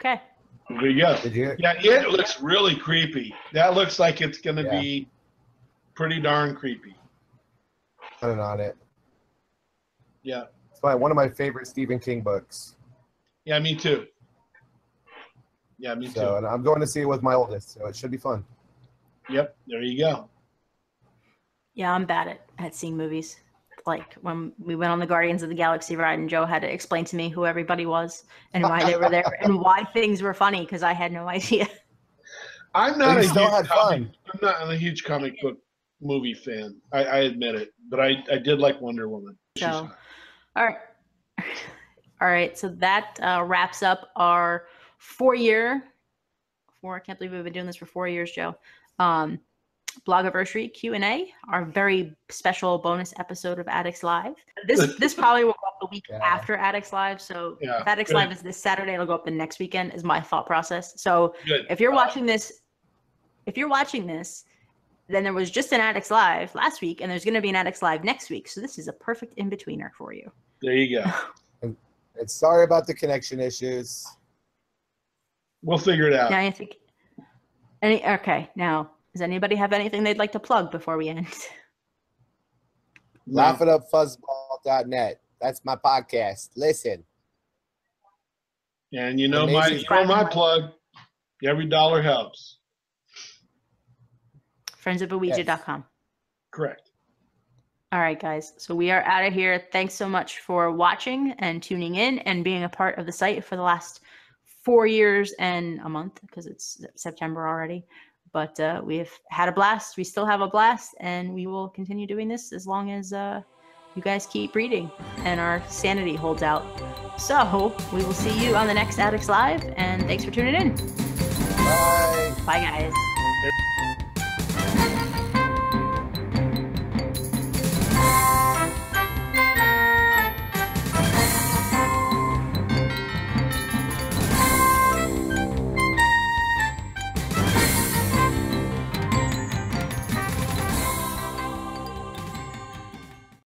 Speaker 3: Okay.
Speaker 1: There you go.
Speaker 4: Did you?
Speaker 1: Yeah, it looks really creepy. That looks like it's going to
Speaker 4: Yeah.
Speaker 1: be pretty darn creepy.
Speaker 4: On it.
Speaker 1: Yeah.
Speaker 4: It's one of my favorite Stephen King books.
Speaker 1: Yeah, me too. Yeah, me
Speaker 4: So,
Speaker 1: too.
Speaker 4: and I'm going to see it with my oldest, so it should be fun.
Speaker 1: Yep, there you go.
Speaker 3: Yeah, I'm bad at seeing movies. Like when we went on the Guardians of the Galaxy ride and Joe had to explain to me who everybody was and why they were there and why things were funny because I had no idea.
Speaker 1: I'm not
Speaker 4: But
Speaker 1: a
Speaker 4: you still
Speaker 1: huge
Speaker 4: had
Speaker 1: comic,
Speaker 4: fun.
Speaker 1: I'm not a huge comic book movie fan. I admit it, but I did like Wonder Woman. She's
Speaker 3: So,
Speaker 1: hot.
Speaker 3: all right. All right. So that wraps up our 4-year. I can't believe we've been doing this for 4 years, Joe. Blogiversary Q&A, our very special bonus episode of Addicts Live. This probably will go up the week after Addicts Live. So if Addicts Live is this Saturday, it'll go up the next weekend is my thought process. So if you're watching this, then there was just an Addicts Live last week and there's going to be an Addicts Live next week. So this is a perfect in-betweener for you.
Speaker 1: There you go.
Speaker 4: And sorry about the connection issues.
Speaker 1: We'll figure it out.
Speaker 3: Now you think now does anybody have anything they'd like to plug before we end?
Speaker 4: LaughItUpFuzzball.net. That's my podcast. Listen.
Speaker 1: And you know my plug. Every dollar helps.
Speaker 3: Friendsofouija.com.
Speaker 1: Correct.
Speaker 3: All right, guys. So we are out of here. Thanks so much for watching and tuning in and being a part of the site for the last 4 years and a month because it's September already. But we've had a blast. We still have a blast, and we will continue doing this as long as you guys keep reading and our sanity holds out. So we will see you on the next Addicts Live, and thanks for tuning in.
Speaker 4: Bye.
Speaker 3: Bye, guys.